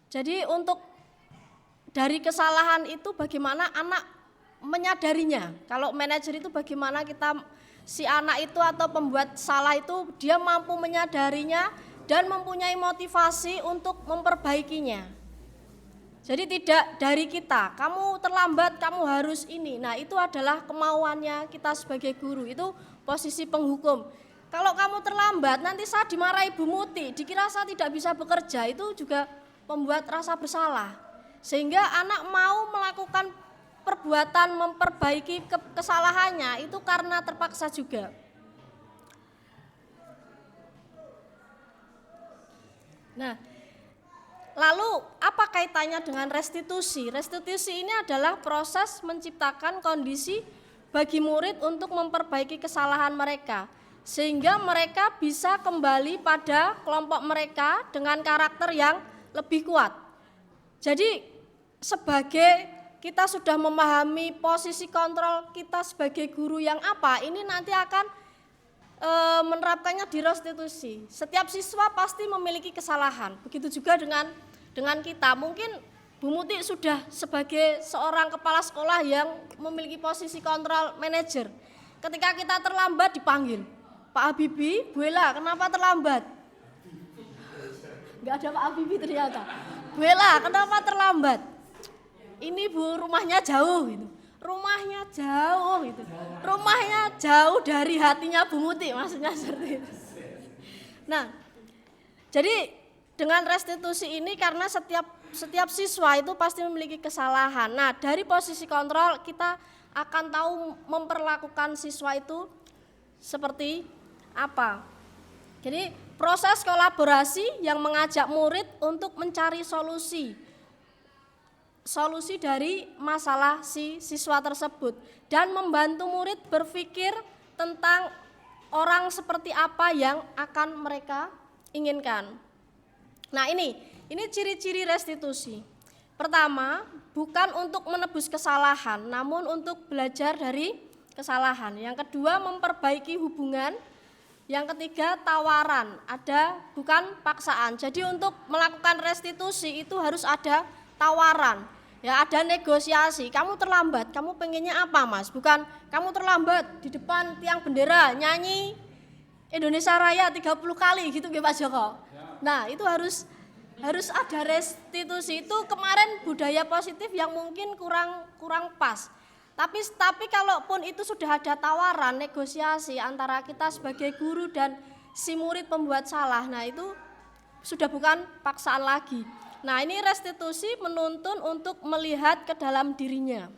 jadi untuk dari kesalahan itu bagaimana anak menyadarinya. Kalau manajer itu bagaimana kita si anak itu atau pembuat salah itu dia mampu menyadarinya dan mempunyai motivasi untuk memperbaikinya. Jadi tidak dari kita, kamu terlambat, kamu harus ini. Nah itu adalah kemauannya kita sebagai guru, itu posisi penghukum. Kalau kamu terlambat, nanti saya dimarahi Bu Muti, dikira saya tidak bisa bekerja, itu juga membuat rasa bersalah. Sehingga anak mau melakukan perbuatan memperbaiki kesalahannya, itu karena terpaksa juga. Nah, lalu apa kaitannya dengan restitusi? Restitusi ini adalah proses menciptakan kondisi bagi murid untuk memperbaiki kesalahan mereka, sehingga mereka bisa kembali pada kelompok mereka dengan karakter yang lebih kuat. Jadi sebagai kita sudah memahami posisi kontrol kita sebagai guru yang apa, ini nanti akan menerapkannya di restitusi. Setiap siswa pasti memiliki kesalahan, begitu juga dengan kita. Mungkin Bu Muti sudah sebagai seorang kepala sekolah yang memiliki posisi kontrol manajer. Ketika kita terlambat dipanggil, Pak Habibie, Bu Ella, kenapa terlambat? Enggak ada Pak Habibie ternyata. Bu Ella, kenapa terlambat? Ini Bu, rumahnya jauh gitu. Rumahnya jauh gitu. Rumahnya jauh dari hatinya Bu Muti, maksudnya seperti itu. Nah, jadi dengan restitusi ini karena setiap siswa itu pasti memiliki kesalahan. Nah, dari posisi kontrol kita akan tahu memperlakukan siswa itu seperti apa. Jadi proses kolaborasi yang mengajak murid untuk mencari solusi dari masalah si siswa tersebut dan membantu murid berpikir tentang orang seperti apa yang akan mereka inginkan. Nah, ini ciri-ciri restitusi. Pertama, bukan untuk menebus kesalahan, namun untuk belajar dari kesalahan. Yang kedua, memperbaiki hubungan. Yang ketiga, tawaran, bukan paksaan. Jadi untuk melakukan restitusi itu harus ada tawaran, ya ada negosiasi. Kamu terlambat, kamu pengennya apa Mas? Bukan kamu terlambat di depan tiang bendera nyanyi Indonesia Raya 30 kali gitu Pak Joko. Nah, itu harus ada restitusi. Itu kemarin budaya positif yang mungkin kurang pas. Tapi kalaupun itu sudah ada tawaran, negosiasi antara kita sebagai guru dan si murid pembuat salah, nah itu sudah bukan paksaan lagi. Nah, ini restitusi menuntun untuk melihat ke dalam dirinya.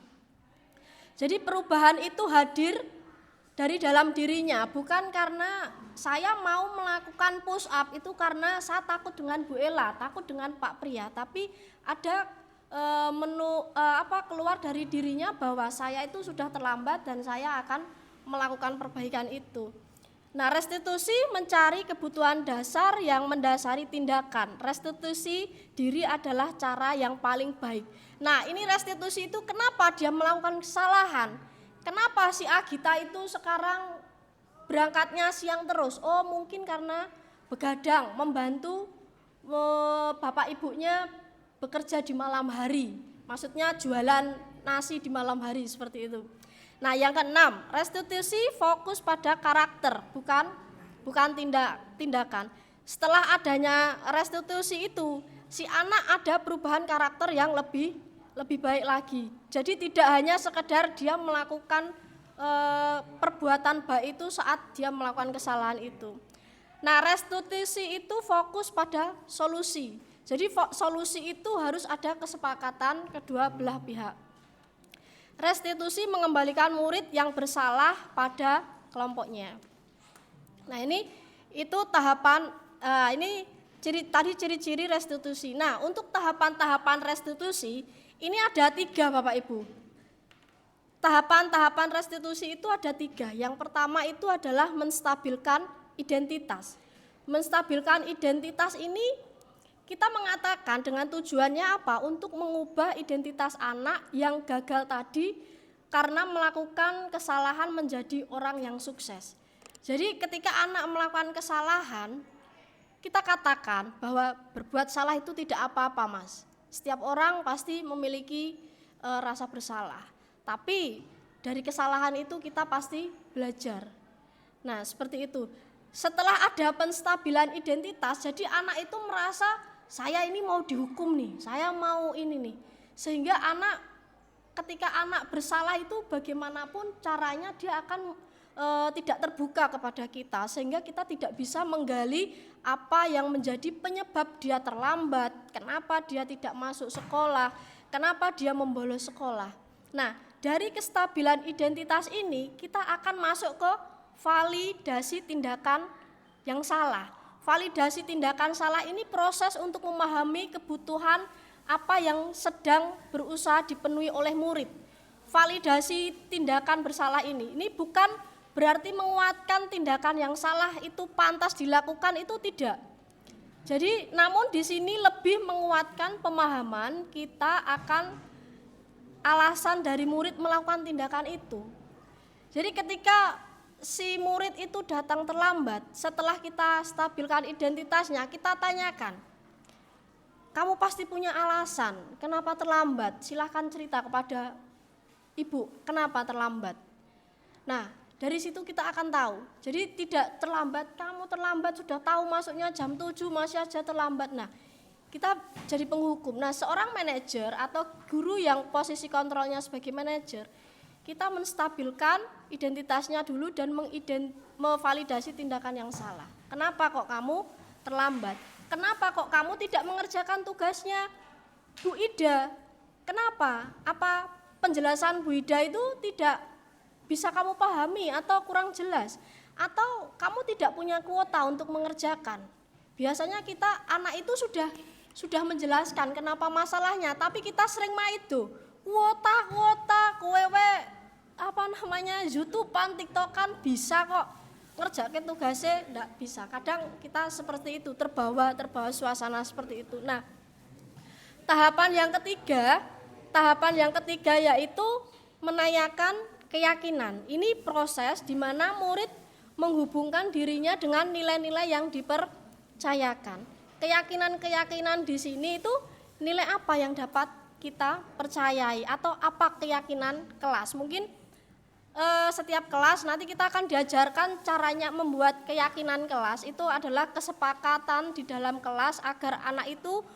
Jadi perubahan itu hadir dari dalam dirinya, bukan karena saya mau melakukan push up itu karena saya takut dengan Bu Ella, takut dengan Pak Pria, tapi ada keluar dari dirinya bahwa saya itu sudah terlambat dan saya akan melakukan perbaikan itu. Nah, restitusi mencari kebutuhan dasar yang mendasari tindakan. Restitusi diri adalah cara yang paling baik. Nah, ini restitusi itu kenapa dia melakukan kesalahan? Kenapa si Agita itu sekarang berangkatnya siang terus? Oh, mungkin karena begadang membantu bapak ibunya bekerja di malam hari. Maksudnya jualan nasi di malam hari seperti itu. Nah, yang keenam, restitusi fokus pada karakter, bukan tindakan. Setelah adanya restitusi itu, si anak ada perubahan karakter yang lebih baik lagi. Jadi tidak hanya sekedar dia melakukan perbuatan baik itu saat dia melakukan kesalahan itu. Nah, restitusi itu fokus pada solusi. Jadi solusi itu harus ada kesepakatan kedua belah pihak. Restitusi mengembalikan murid yang bersalah pada kelompoknya. Nah, itu tahapan ini tadi ciri-ciri restitusi. Nah, untuk tahapan-tahapan restitusi ini ada 3 Bapak Ibu. Tahapan-tahapan restitusi itu ada 3. Yang pertama itu adalah menstabilkan identitas. Menstabilkan identitas ini kita mengatakan dengan tujuannya apa? Untuk mengubah identitas anak yang gagal tadi karena melakukan kesalahan menjadi orang yang sukses. Jadi ketika anak melakukan kesalahan, kita katakan bahwa berbuat salah itu tidak apa-apa, Mas. Setiap orang pasti memiliki rasa bersalah. Tapi dari kesalahan itu kita pasti belajar. Nah, seperti itu. Setelah ada penstabilan identitas, jadi anak itu merasa saya ini mau dihukum nih, saya mau ini nih. Sehingga ketika anak bersalah itu bagaimanapun caranya dia akan tidak terbuka kepada kita, sehingga kita tidak bisa menggali apa yang menjadi penyebab dia terlambat, kenapa dia tidak masuk sekolah, kenapa dia membolos sekolah. Nah, dari kestabilan identitas ini kita akan masuk ke validasi tindakan yang salah. Validasi tindakan salah ini proses untuk memahami kebutuhan apa yang sedang berusaha dipenuhi oleh murid. Validasi tindakan bersalah ini bukan berarti menguatkan tindakan yang salah itu pantas dilakukan, itu tidak. Jadi namun di sini lebih menguatkan pemahaman kita akan alasan dari murid melakukan tindakan itu. Jadi ketika si murid itu datang terlambat, setelah kita stabilkan identitasnya, kita tanyakan, kamu pasti punya alasan kenapa terlambat, silahkan cerita kepada ibu kenapa terlambat. Nah, dari situ kita akan tahu. Jadi tidak terlambat, kamu terlambat sudah tahu masuknya jam 7 masih aja terlambat. Nah, kita jadi penghukum. Nah, seorang manajer atau guru yang posisi kontrolnya sebagai manajer, kita menstabilkan identitasnya dulu dan memvalidasi tindakan yang salah. Kenapa kok kamu terlambat? Kenapa kok kamu tidak mengerjakan tugasnya Bu Ida? Kenapa? Apa penjelasan Bu Ida itu tidak bisa kamu pahami atau kurang jelas? Atau kamu tidak punya kuota untuk mengerjakan? Biasanya anak itu sudah menjelaskan kenapa masalahnya, tapi kita sering maido kuota kowe YouTubean, TikTokan bisa kok ngerjakin tugasnya, enggak bisa. Kadang kita seperti itu, terbawa suasana seperti itu. Nah, tahapan yang ketiga yaitu menanyakan keyakinan. Ini proses di mana murid menghubungkan dirinya dengan nilai-nilai yang dipercayakan. Keyakinan di sini itu nilai apa yang dapat kita percayai atau apa keyakinan kelas. Mungkin setiap kelas nanti kita akan diajarkan caranya membuat keyakinan kelas. Itu adalah kesepakatan di dalam kelas agar anak itu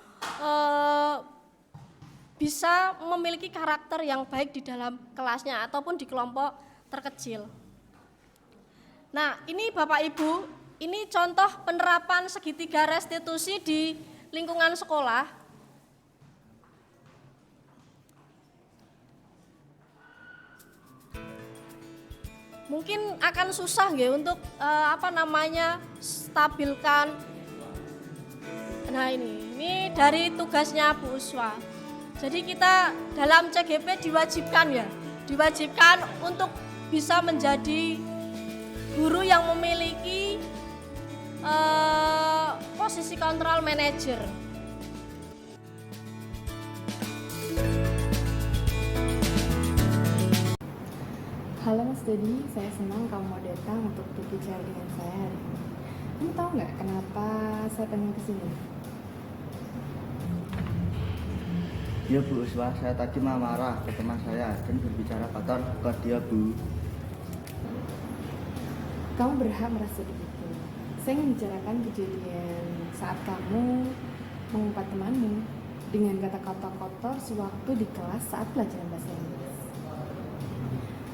bisa memiliki karakter yang baik di dalam kelasnya ataupun di kelompok terkecil. Nah, ini Bapak Ibu, ini contoh penerapan segitiga restitusi di lingkungan sekolah. Mungkin akan susah nggih untuk stabilkan. Nah, ini dari tugasnya Bu Uswa. Jadi kita dalam CGP diwajibkan untuk bisa menjadi guru yang memiliki posisi kontrol manajer. Halo Mas Dodi, saya senang kamu mau datang untuk berbicara dengan saya hari ini. Kamu tahu nggak kenapa saya pengen kesini? Ya Bu Uswa, saya tadi marah ke teman saya dan berbicara kotor ke dia Bu. Kamu berhak merasa begitu. Saya ingin bicarakan kejadian saat kamu mengumpat temanmu dengan kata-kata kotor sewaktu di kelas saat pelajaran bahasa Inggris.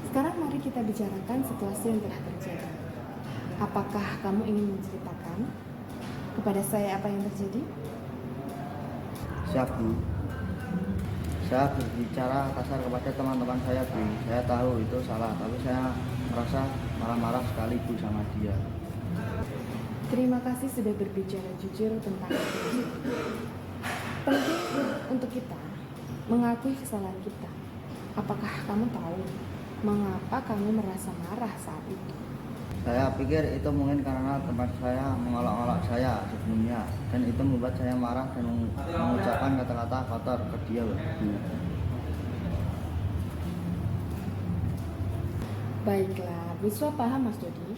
Sekarang mari kita bicarakan situasi yang telah terjadi. Apakah kamu ingin menceritakan kepada saya apa yang terjadi? Siap Bu. Saya berbicara kasar kepada teman-teman saya Bu. Saya tahu itu salah, tapi saya merasa marah-marah sekali Bu sama dia. Terima kasih sudah berbicara jujur tentang itu. Penting untuk kita mengakui kesalahan kita. Apakah kamu tahu mengapa kamu merasa marah saat itu? Saya pikir itu mungkin karena teman saya mengolok-olok saya sebelumnya, dan itu membuat saya marah dan mengucapkan kata-kata kotor ke dia Bu. Baiklah, Wiswa paham Mas Dodi.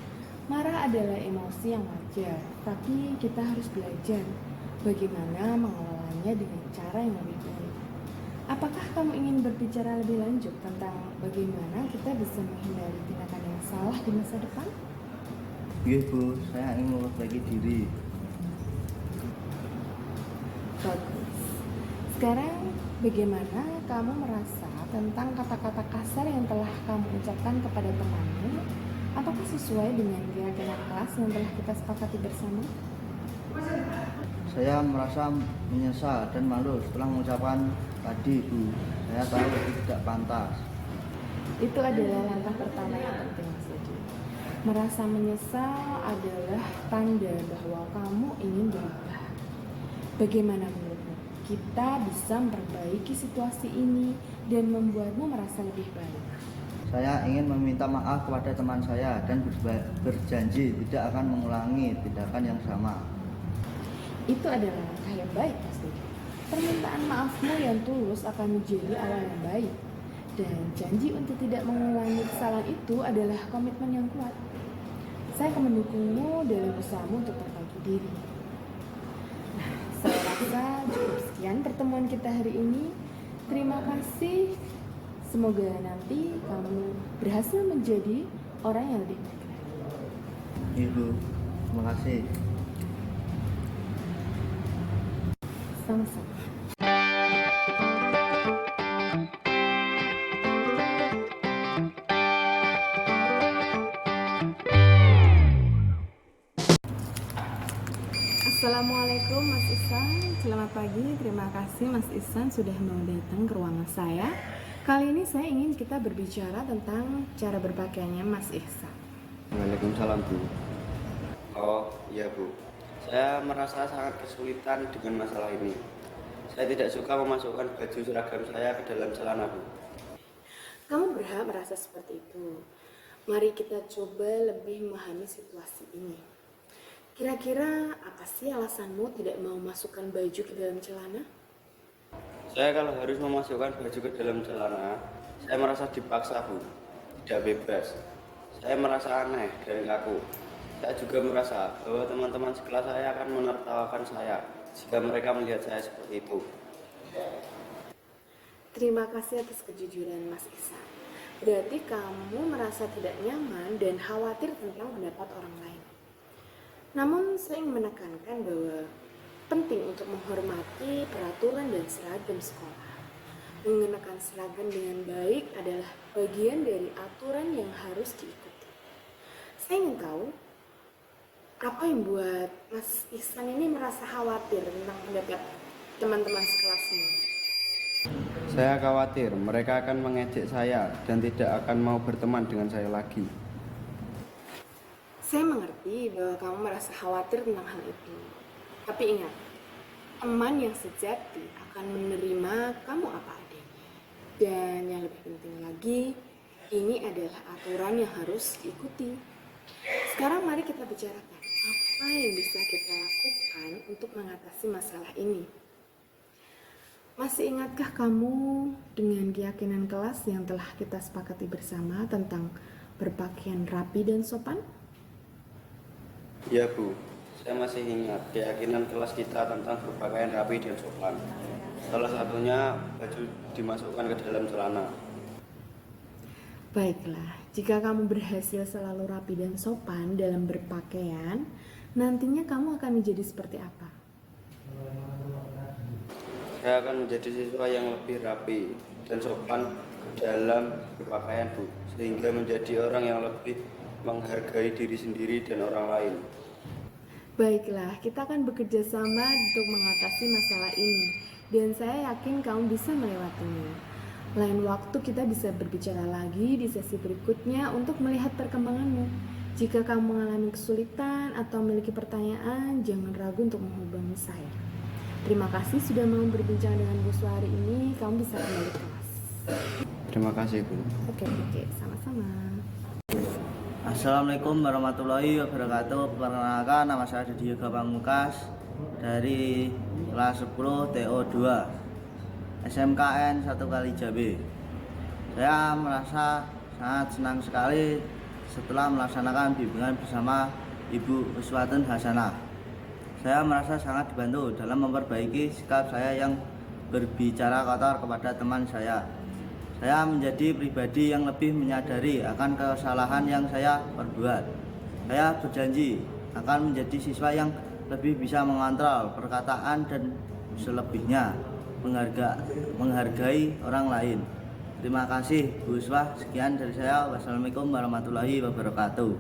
Marah adalah emosi yang wajar, tapi kita harus belajar bagaimana mengelolanya dengan cara yang lebih baik. Apakah kamu ingin berbicara lebih lanjut tentang bagaimana kita bisa menghindari tindakan yang salah di masa depan? Iya Bu, saya ingin memperbaiki diri. Bagus. Sekarang bagaimana kamu merasa tentang kata-kata kasar yang telah kamu ucapkan kepada temanmu? Apakah sesuai dengan keyakinan kelas yang telah kita sepakati bersama? Saya merasa menyesal dan malu setelah mengucapkan tadi Bu. Saya tahu itu tidak pantas. Itu adalah langkah pertama yang penting Mas Dodi. Merasa menyesal adalah tanda bahwa kamu ingin berubah. Bagaimana menurutmu? Kita bisa memperbaiki situasi ini dan membuatmu merasa lebih baik. Saya ingin meminta maaf kepada teman saya dan berjanji tidak akan mengulangi tindakan yang sama. Itu adalah langkah yang baik Mas Dodi. Permintaan maafmu yang tulus akan menjadi awal yang baik. Dan janji untuk tidak mengulangi kesalahan itu adalah komitmen yang kuat. Saya akan mendukungmu dalam usahamu untuk perbaiki diri. Nah, saya rasa cukup sekian pertemuan kita hari ini. Terima kasih. Semoga nanti kamu berhasil menjadi orang yang lebih baik. Ibu, terima kasih. Sama-sama. Assalamualaikum Mas Ihsan, selamat pagi. Terima kasih Mas Ihsan sudah mau datang ke ruangan saya. Kali ini saya ingin kita berbicara tentang cara berpakaiannya Mas Ihsan. Waalaikumsalam Bu. Oh iya Bu, saya merasa sangat kesulitan dengan masalah ini. Saya tidak suka memasukkan baju seragam saya ke dalam celana Bu. Kamu berhak merasa seperti itu. Mari kita coba lebih memahami situasi ini. Kira-kira apa sih alasanmu tidak mau masukkan baju ke dalam celana? Saya kalau harus memasukkan baju ke dalam celana, saya merasa dipaksa Bu, tidak bebas. Saya merasa aneh dan kaku. Saya juga merasa bahwa teman-teman sekelas saya akan menertawakan saya jika mereka melihat saya seperti itu. Terima kasih atas kejujuran Mas Ihsan. Berarti kamu merasa tidak nyaman dan khawatir tentang pendapat orang lain. Namun saya ingin menekankan bahwa penting untuk menghormati peraturan dan seragam sekolah. Mengenakan seragam dengan baik adalah bagian dari aturan yang harus diikuti. Saya ingin tahu apa yang membuat Mas Ihsan ini merasa khawatir tentang pendapat teman-teman sekelasnya. Saya khawatir mereka akan mengejek saya dan tidak akan mau berteman dengan saya lagi. Saya mengerti bahwa kamu merasa khawatir tentang hal itu. Tapi ingat, teman yang sejati akan menerima kamu apa adanya. Dan yang lebih penting lagi, ini adalah aturan yang harus diikuti. Sekarang mari kita bicarakan apa yang bisa kita lakukan untuk mengatasi masalah ini. Masih ingatkah kamu dengan keyakinan kelas yang telah kita sepakati bersama tentang berpakaian rapi dan sopan? Ya Bu, saya masih ingat keyakinan kelas kita tentang berpakaian rapi dan sopan. Salah satunya baju dimasukkan ke dalam celana. Baiklah, jika kamu berhasil selalu rapi dan sopan dalam berpakaian, nantinya kamu akan menjadi seperti apa? Saya akan menjadi siswa yang lebih rapi dan sopan dalam berpakaian Bu, sehingga menjadi orang yang lebih menghargai diri sendiri dan orang lain. Baiklah, kita akan bekerja sama untuk mengatasi masalah ini, dan saya yakin kamu bisa melewatinya. Lain waktu kita bisa berbicara lagi di sesi berikutnya untuk melihat perkembanganmu. Jika kamu mengalami kesulitan atau memiliki pertanyaan, jangan ragu untuk menghubungi saya. Terima kasih sudah mau berbincang dengan Bu Su hari ini. Kamu bisa kembali kelas. Terima kasih, Bu. Oke, sama-sama. Assalamualaikum warahmatullahi wabarakatuh. Perkenalkan, nama saya Diego Pamungkas dari kelas 10 TO2 SMKN 1 Kali Jambi. Saya merasa sangat senang sekali setelah melaksanakan bimbingan bersama Ibu Uswatun Hasanah. Saya merasa sangat dibantu dalam memperbaiki sikap saya yang berbicara kotor kepada teman saya. Saya menjadi pribadi yang lebih menyadari akan kesalahan yang saya perbuat. Saya berjanji akan menjadi siswa yang lebih bisa mengontrol perkataan dan selebihnya, menghargai orang lain. Terima kasih Bu Uswah. Sekian dari saya. Wassalamualaikum warahmatullahi wabarakatuh.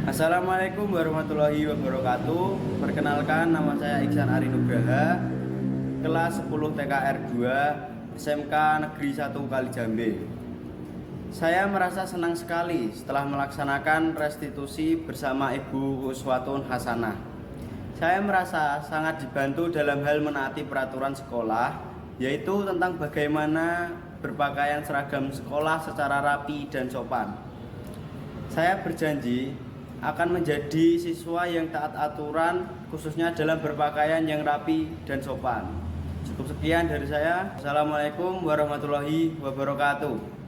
Assalamualaikum warahmatullahi wabarakatuh. Perkenalkan, nama saya Iksan Ari Nugraha, kelas 10 TKR 2 SMK Negeri 1 Kali Jambi. Saya merasa senang sekali setelah melaksanakan restitusi bersama Ibu Uswatun Hasanah. Saya merasa sangat dibantu dalam hal menaati peraturan sekolah, yaitu tentang bagaimana berpakaian seragam sekolah secara rapi dan sopan. Saya berjanji akan menjadi siswa yang taat aturan, khususnya dalam berpakaian yang rapi dan sopan. Cukup sekian dari saya. Assalamualaikum warahmatullahi wabarakatuh.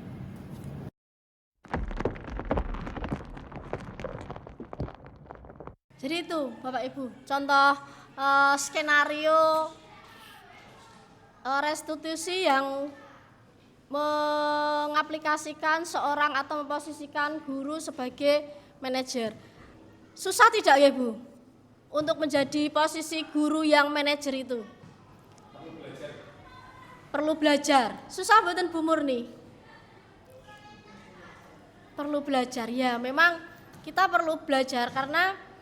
Jadi itu Bapak Ibu, contoh skenario restitusi yang mengaplikasikan seorang atau memposisikan guru sebagai manajer. Susah tidak ya Bu untuk menjadi posisi guru yang manajer itu? Perlu belajar. Susah mboten Bu Murni? Perlu belajar. Ya, memang kita perlu belajar karena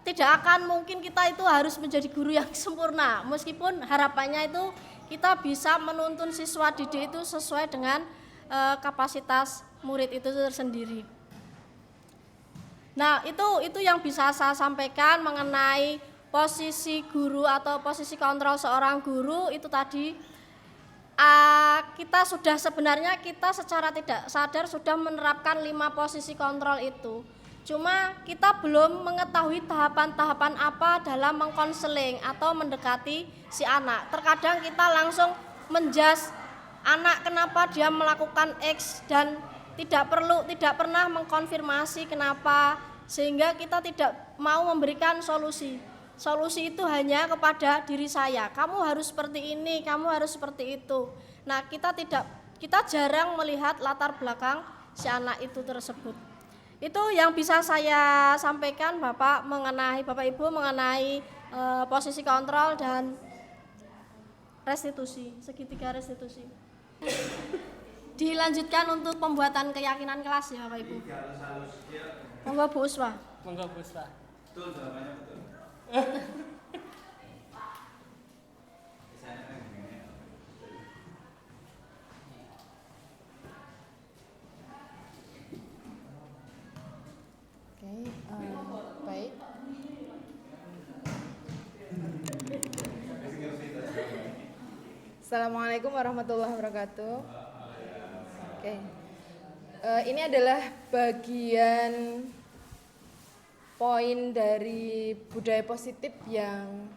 tidak akan mungkin kita itu harus menjadi guru yang sempurna. Meskipun harapannya itu kita bisa menuntun siswa didik itu sesuai dengan kapasitas murid itu tersendiri. Nah, itu yang bisa saya sampaikan mengenai posisi guru atau posisi kontrol seorang guru itu tadi. Kita sudah sebenarnya kita secara tidak sadar sudah menerapkan 5 posisi kontrol itu. Cuma kita belum mengetahui tahapan-tahapan apa dalam mengkonseling atau mendekati si anak. Terkadang kita langsung menjas anak kenapa dia melakukan X dan tidak pernah mengkonfirmasi kenapa, sehingga kita tidak mau memberikan solusi. Solusi itu hanya kepada diri saya. Kamu harus seperti ini, kamu harus seperti itu. Nah, kita jarang melihat latar belakang si anak itu tersebut. Itu yang bisa saya sampaikan Bapak Ibu mengenai posisi kontrol dan restitusi, segitiga restitusi. Dilanjutkan untuk pembuatan keyakinan kelas ya Bapak Ibu. Monggo Bu Uswah. Monggo Bu Uswah. Betul, jawabannya betul. Baik. Assalamualaikum warahmatullahi wabarakatuh. Oke. Ini adalah bagian poin dari budaya positif yang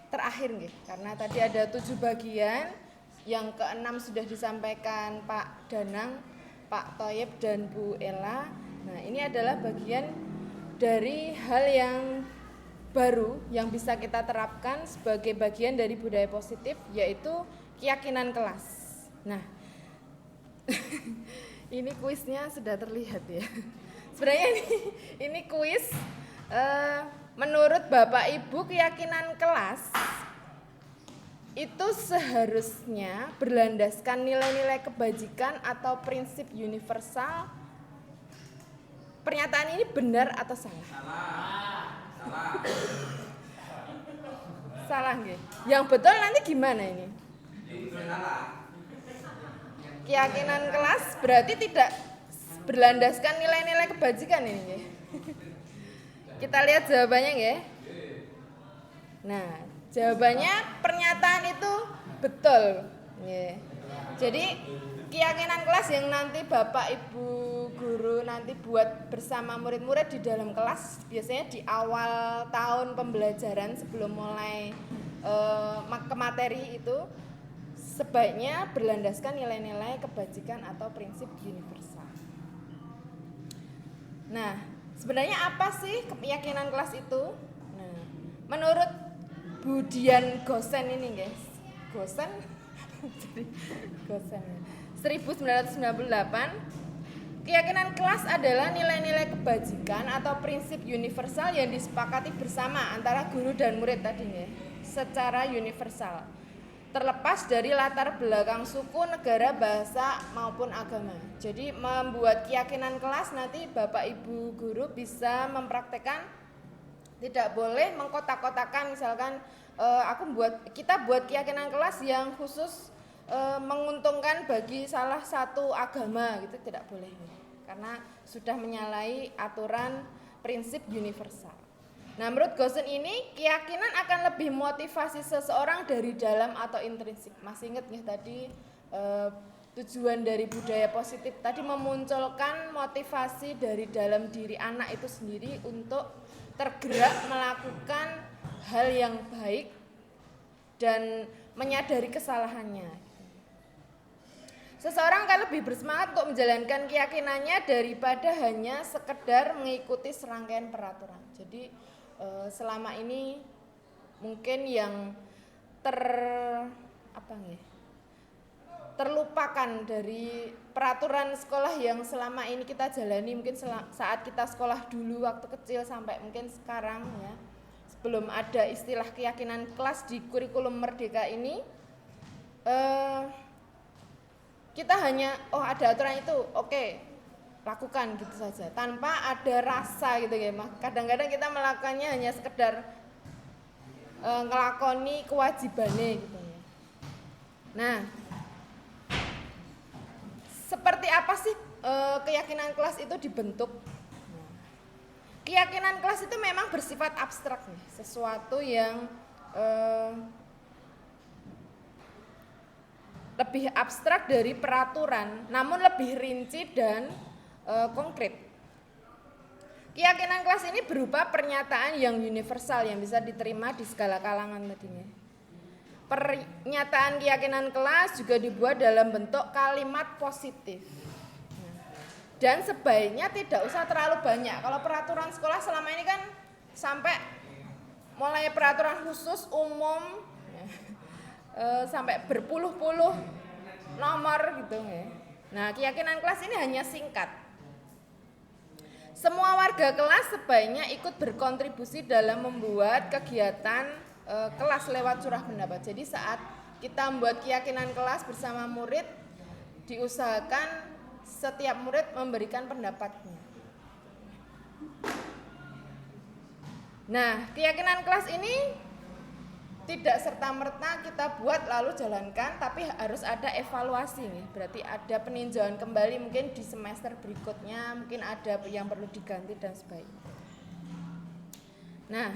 terakhir nih, karena tadi ada 7 bagian, yang ke-6 sudah disampaikan Pak Danang, Pak Thoyib dan Bu Ella. Nah, ini adalah bagian dari hal yang baru yang bisa kita terapkan sebagai bagian dari budaya positif, yaitu keyakinan kelas. Nah, ini kuisnya sudah terlihat ya. Sebenarnya ini kuis. Menurut Bapak Ibu, keyakinan kelas itu seharusnya berlandaskan nilai-nilai kebajikan atau prinsip universal. Pernyataan ini benar atau salah? Salah nggih. Yang betul nanti gimana ini? Keyakinan kelas berarti tidak berlandaskan nilai-nilai kebajikan ini ya. Kita lihat jawabannya ya. Nah, jawabannya pernyataan itu betul ya. Jadi keyakinan kelas yang nanti Bapak Ibu guru nanti buat bersama murid-murid di dalam kelas, biasanya di awal tahun pembelajaran sebelum mulai ke materi itu sebaiknya berlandaskan nilai-nilai kebajikan atau prinsip universal. Nah, sebenarnya apa sih keyakinan kelas itu? Nah, menurut Budian Gosen ini guys, Gosen 1998, keyakinan kelas adalah nilai-nilai kebajikan atau prinsip universal yang disepakati bersama antara guru dan murid tadinya secara universal, terlepas dari latar belakang suku, negara, bahasa maupun agama. Jadi membuat keyakinan kelas nanti Bapak Ibu guru bisa mempraktekkan, tidak boleh mengkotak-kotakan misalkan kita buat keyakinan kelas yang khusus menguntungkan bagi salah satu agama gitu, tidak boleh karena sudah menyalahi aturan prinsip universal. Nah, menurut Gosen ini keyakinan akan lebih motivasi seseorang dari dalam atau intrinsik. Masih ingat ya tadi tujuan dari budaya positif tadi memunculkan motivasi dari dalam diri anak itu sendiri untuk tergerak melakukan hal yang baik dan menyadari kesalahannya. Seseorang akan lebih bersemangat untuk menjalankan keyakinannya daripada hanya sekedar mengikuti serangkaian peraturan. Jadi selama ini mungkin yang terlupakan dari peraturan sekolah yang selama ini kita jalani, mungkin saat kita sekolah dulu waktu kecil sampai mungkin sekarang ya, sebelum ada istilah keyakinan kelas di kurikulum Merdeka ini, kita hanya ada aturan itu, oke, lakukan gitu saja tanpa ada rasa gitu ya. Kadang-kadang kita melakukannya hanya sekedar ngelakoni kewajibannya gitu ya. Nah, seperti apa sih keyakinan kelas itu dibentuk? Keyakinan kelas itu memang bersifat abstrak nih, sesuatu yang lebih abstrak dari peraturan, namun lebih rinci dan konkret. Keyakinan kelas ini berupa pernyataan yang universal yang bisa diterima di segala kalangan tadinya. Pernyataan keyakinan kelas juga dibuat dalam bentuk kalimat positif. Dan sebaiknya tidak usah terlalu banyak. Kalau peraturan sekolah selama ini kan sampai mulai peraturan khusus umum sampai berpuluh-puluh nomor gitu ya. Nah, keyakinan kelas ini hanya singkat. Semua warga kelas sebaiknya ikut berkontribusi dalam membuat kegiatan kelas lewat curah pendapat. Jadi saat kita membuat keyakinan kelas bersama murid, diusahakan setiap murid memberikan pendapatnya. Nah, keyakinan kelas ini tidak serta-merta kita buat lalu jalankan, tapi harus ada evaluasi nih. Berarti ada peninjauan kembali mungkin di semester berikutnya, mungkin ada yang perlu diganti dan sebagainya. Nah,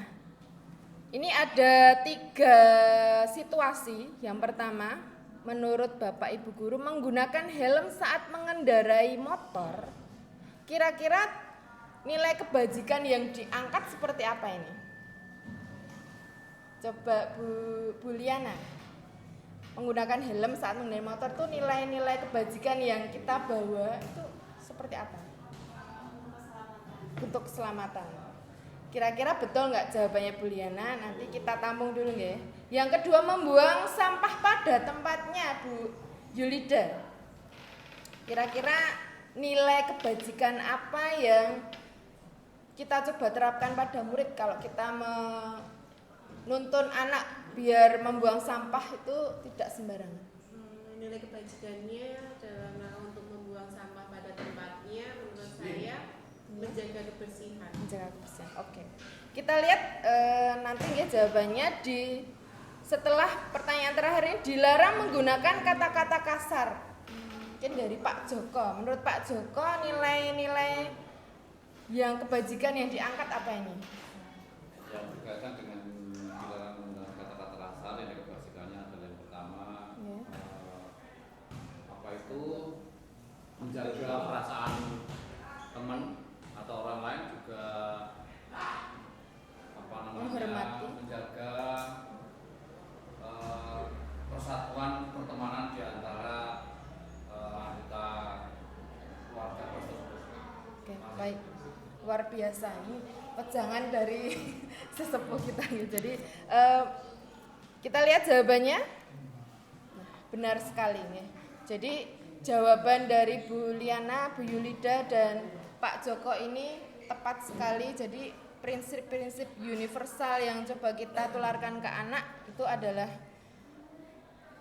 ini ada 3 situasi. Yang pertama, menurut Bapak Ibu guru, menggunakan helm saat mengendarai motor. Kira-kira nilai kebajikan yang diangkat seperti apa ini? Coba Bu Liana, menggunakan helm saat mengendarai motor tuh nilai-nilai kebajikan yang kita bawa itu seperti apa? Untuk keselamatan. Kira-kira betul nggak jawabannya Bu Liana? Nanti kita tampung dulu ya. Yang kedua, membuang sampah pada tempatnya Bu Yulida. Kira-kira nilai kebajikan apa yang kita coba terapkan pada murid kalau kita menuntun anak biar membuang sampah itu tidak sembarangan? Nilai kebajikannya dalam untuk membuang sampah pada tempatnya menurut saya menjaga kebersihan. Menjaga kebersihan. Oke. Kita lihat nanti ya jawabannya di setelah pertanyaan terakhir ini, dilarang menggunakan kata-kata kasar. Mungkin dari Pak Joko. Menurut Pak Joko, nilai-nilai yang kebajikan yang diangkat apa ini? Yang berkaitan dengan dilarang menggunakan kata-kata kasar, yang kebajikannya adalah yang pertama, apa itu menjaga perasaan teman atau orang lain, juga apa namanya, menjaga persatuan pertemanan di antara anggota keluarga tersebut. Oke, baik, luar biasa ini pejangan dari sesepuh kita ya. Jadi kita lihat jawabannya. Nah, benar sekali nih. Jadi jawaban dari Bu Liana, Bu Yulida dan Pak Joko ini tepat sekali. Jadi prinsip-prinsip universal yang coba kita tularkan ke anak itu adalah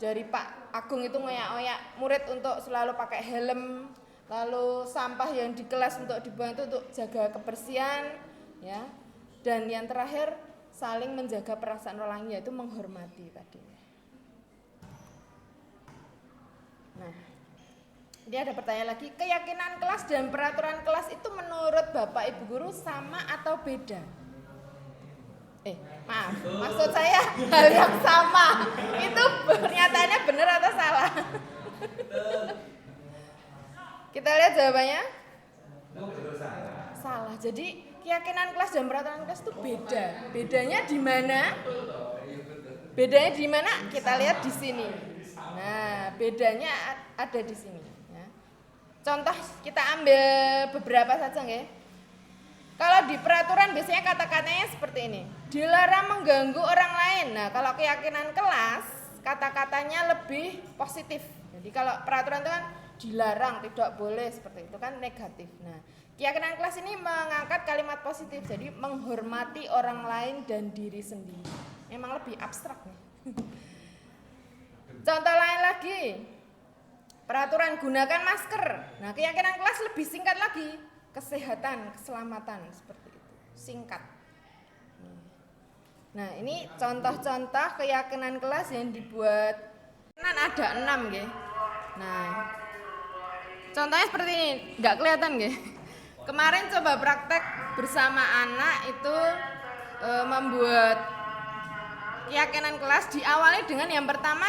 dari Pak Agung itu ngoyak-ngoyak murid untuk selalu pakai helm, lalu sampah yang di kelas untuk dibuang itu untuk jaga kebersihan, ya. Dan yang terakhir saling menjaga perasaan orang lain, yaitu menghormati tadi. Nah, ini ada pertanyaan lagi, keyakinan kelas dan peraturan kelas itu menurut Bapak Ibu Guru sama atau beda? Maaf, maksud saya hal yang sama. Itu pernyataannya benar atau salah? Kita lihat jawabannya. Salah. Jadi keyakinan kelas dan peraturan kelas itu beda. Bedanya di mana? Bedanya di mana? Kita lihat di sini. Nah, bedanya ada di sini. Ya. Contoh kita ambil beberapa saja, nggih. Kalau di peraturan biasanya kata-katanya seperti ini. Dilarang mengganggu orang lain. Nah, kalau keyakinan kelas kata-katanya lebih positif. Jadi kalau peraturan itu kan dilarang, tidak boleh, seperti itu kan negatif. Nah, keyakinan kelas ini mengangkat kalimat positif. Jadi menghormati orang lain dan diri sendiri. Memang lebih abstrak nih. Contoh lain lagi. Peraturan gunakan masker. Nah, keyakinan kelas lebih singkat lagi. Kesehatan, keselamatan, seperti itu. Singkat. Nah, ini contoh-contoh keyakinan kelas yang dibuat. Ada 6 nggih. Nah, contohnya seperti ini, nggak kelihatan nggih. Kemarin coba praktek bersama anak itu membuat keyakinan kelas. Diawali dengan yang pertama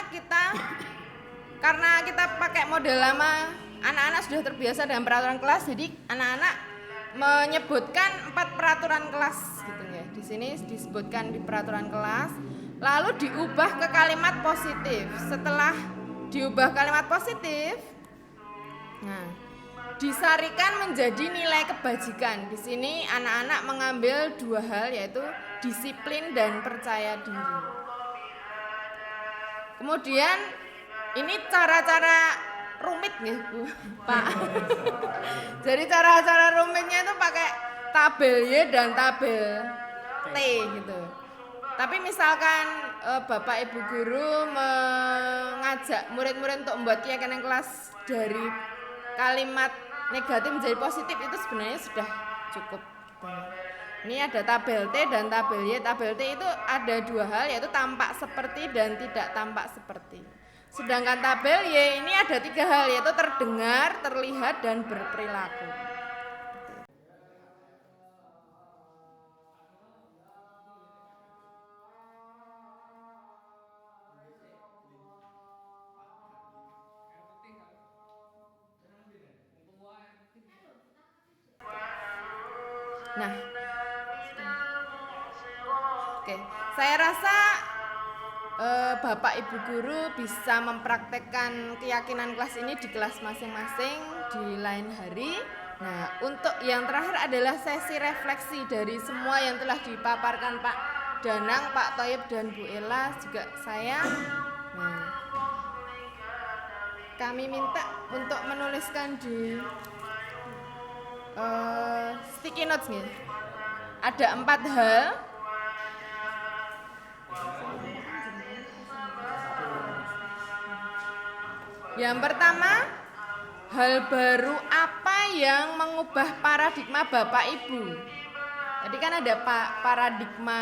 karena kita pakai model lama, anak-anak sudah terbiasa dengan peraturan kelas, jadi anak-anak menyebutkan 4 peraturan kelas gitu ya. Di sini disebutkan di peraturan kelas, lalu diubah ke kalimat positif. Setelah diubah kalimat positif, nah, disarikan menjadi nilai kebajikan. Di sini anak-anak mengambil 2 hal, yaitu disiplin dan percaya diri. Kemudian ini cara-cara rumit nih Bu, Pak. Jadi cara-cara rumitnya itu pakai tabel Y dan tabel T gitu. Tapi misalkan Bapak Ibu Guru mengajak murid-murid untuk membuat keyakinan kelas dari kalimat negatif menjadi positif, itu sebenarnya sudah cukup. Ini ada tabel T dan tabel Y. Tabel T itu ada 2 hal, yaitu tampak seperti dan tidak tampak seperti. Sedangkan tabel Y ini ada 3 hal, yaitu terdengar, terlihat, dan berperilaku. Nah, oke, saya rasa Bapak Ibu Guru bisa mempraktekkan keyakinan kelas ini di kelas masing-masing di lain hari. Nah, untuk yang terakhir adalah sesi refleksi dari semua yang telah dipaparkan Pak Danang, Pak Thoyib, dan Bu Ella, juga saya. Nah, kami minta untuk menuliskan di sticky notes nih. Ada 4 hal. Yang pertama, hal baru apa yang mengubah paradigma Bapak Ibu? Tadi kan ada paradigma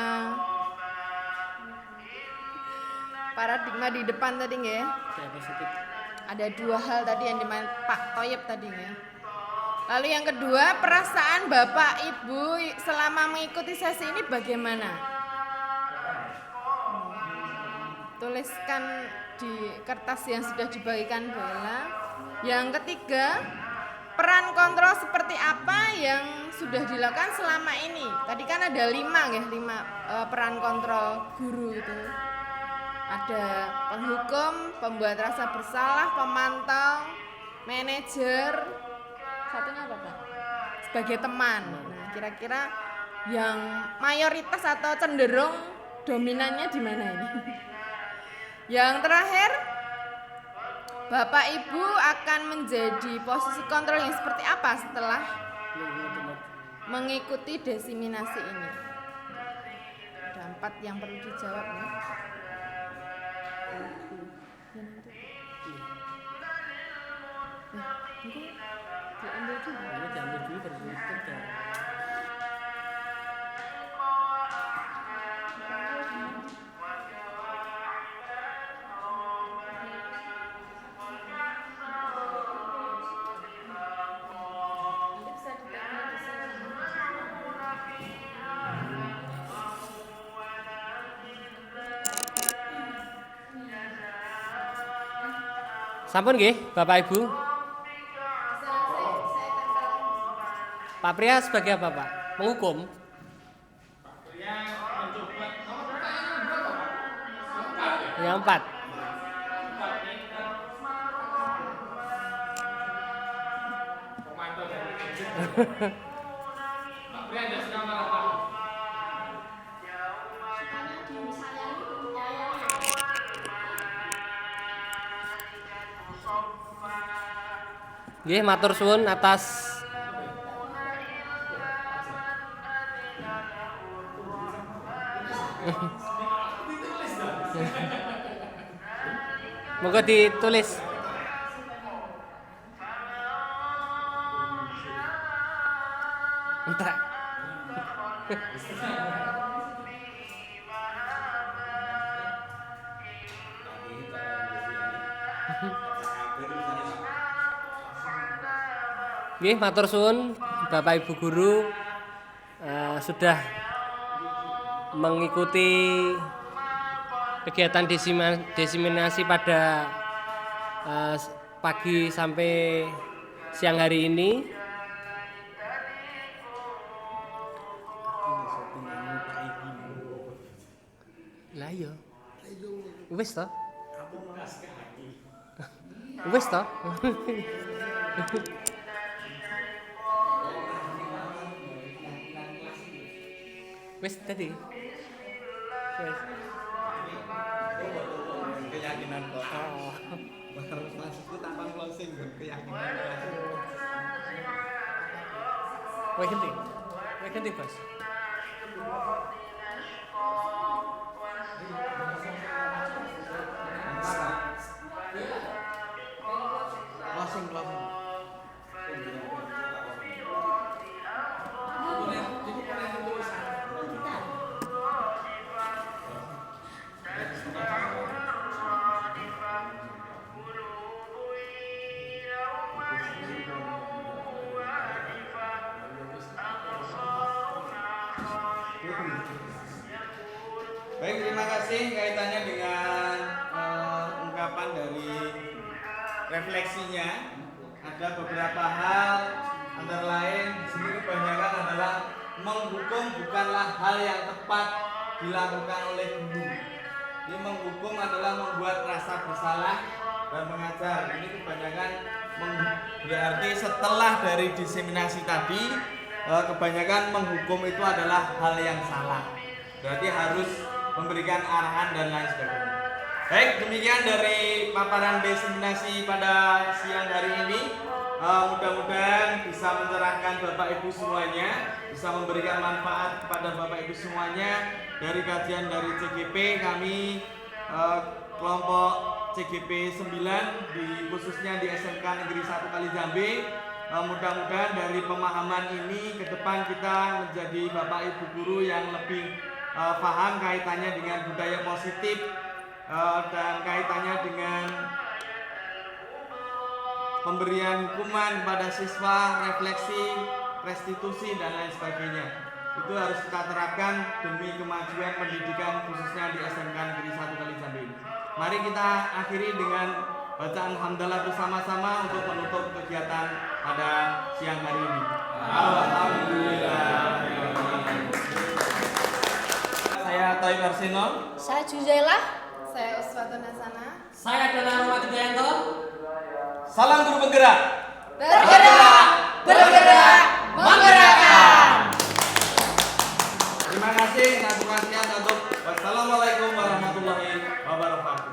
paradigma di depan tadi nggih ya. Ada 2 hal tadi yang dimana Pak Toyib tadi nggih ya. Lalu yang kedua, perasaan Bapak Ibu selama mengikuti sesi ini bagaimana? Tuliskan di kertas yang sudah dibagikan Bella. Yang ketiga, peran kontrol seperti apa yang sudah dilakukan selama ini? Tadi kan ada 5 ya, 5 peran kontrol guru itu. Ada penghukum, pembuat rasa bersalah, pemantau, manajer, satunya apa Pak? Sebagai teman. Nah, kira-kira yang mayoritas atau cenderung dominannya di mana ini? Yang terakhir, Bapak Ibu akan menjadi posisi kontrol yang seperti apa setelah mengikuti desiminasi ini? Ada 4 yang perlu dijawab nih. Diambil dulu baru kerja. Sampun nggih, Bapak Ibu. Pak Pria sebagai apa, Pak? Menghukum? Yang 4. Pak Pria ada nama apa? Nggih, matur suwun atas moga ditulis. Entar. Nggih, matur suwun Bapak Ibu guru sudah mengikuti kegiatan desiminasi pada pagi sampai siang hari ini. Lah iya. Wis to? Wis to? Wis tadi. Wis. Keyakinan kok. Harus masukku tanpa closing keyakinan. Wih ganti Bos. Closing. Baik, terima kasih kaitannya dengan ungkapan dari refleksinya. Ada beberapa hal, antara lain di sini kebanyakan adalah menghukum bukanlah hal yang tepat dilakukan oleh guru. Ini menghukum adalah membuat rasa bersalah dan mengajar. Ini kebanyakan berarti setelah dari diseminasi tadi, kebanyakan menghukum itu adalah hal yang salah. Berarti harus memberikan arahan dan lain sebagainya. Baik, demikian dari paparan diseminasi pada siang hari ini. Mudah-mudahan bisa mencerahkan Bapak Ibu semuanya, bisa memberikan manfaat kepada Bapak Ibu semuanya. Dari kajian dari CGP kami kelompok CGP 9 khususnya di SMK Negeri 1 Kalijambe, mudah-mudahan dari pemahaman ini ke depan kita menjadi Bapak Ibu guru yang lebih paham kaitannya dengan budaya positif dan kaitannya dengan pemberian hukuman kepada siswa, refleksi, restitusi dan lain sebagainya. Itu harus kita terapkan demi kemajuan pendidikan khususnya di SMK Negeri 1 Kalisabin. Mari kita akhiri dengan bacaan hamdalah bersama-sama untuk menutup kegiatan pada siang hari ini. Alhamdulillah. Saya Toib Arsino. Saya Juzaila. Saya Uswatun Hasanah. Saya Dona Rahmat Wijayanto. Salam guru penggerak. Bergerak, menggerakkan. Terima kasih. Wassalamualaikum warahmatullahi wabarakatuh.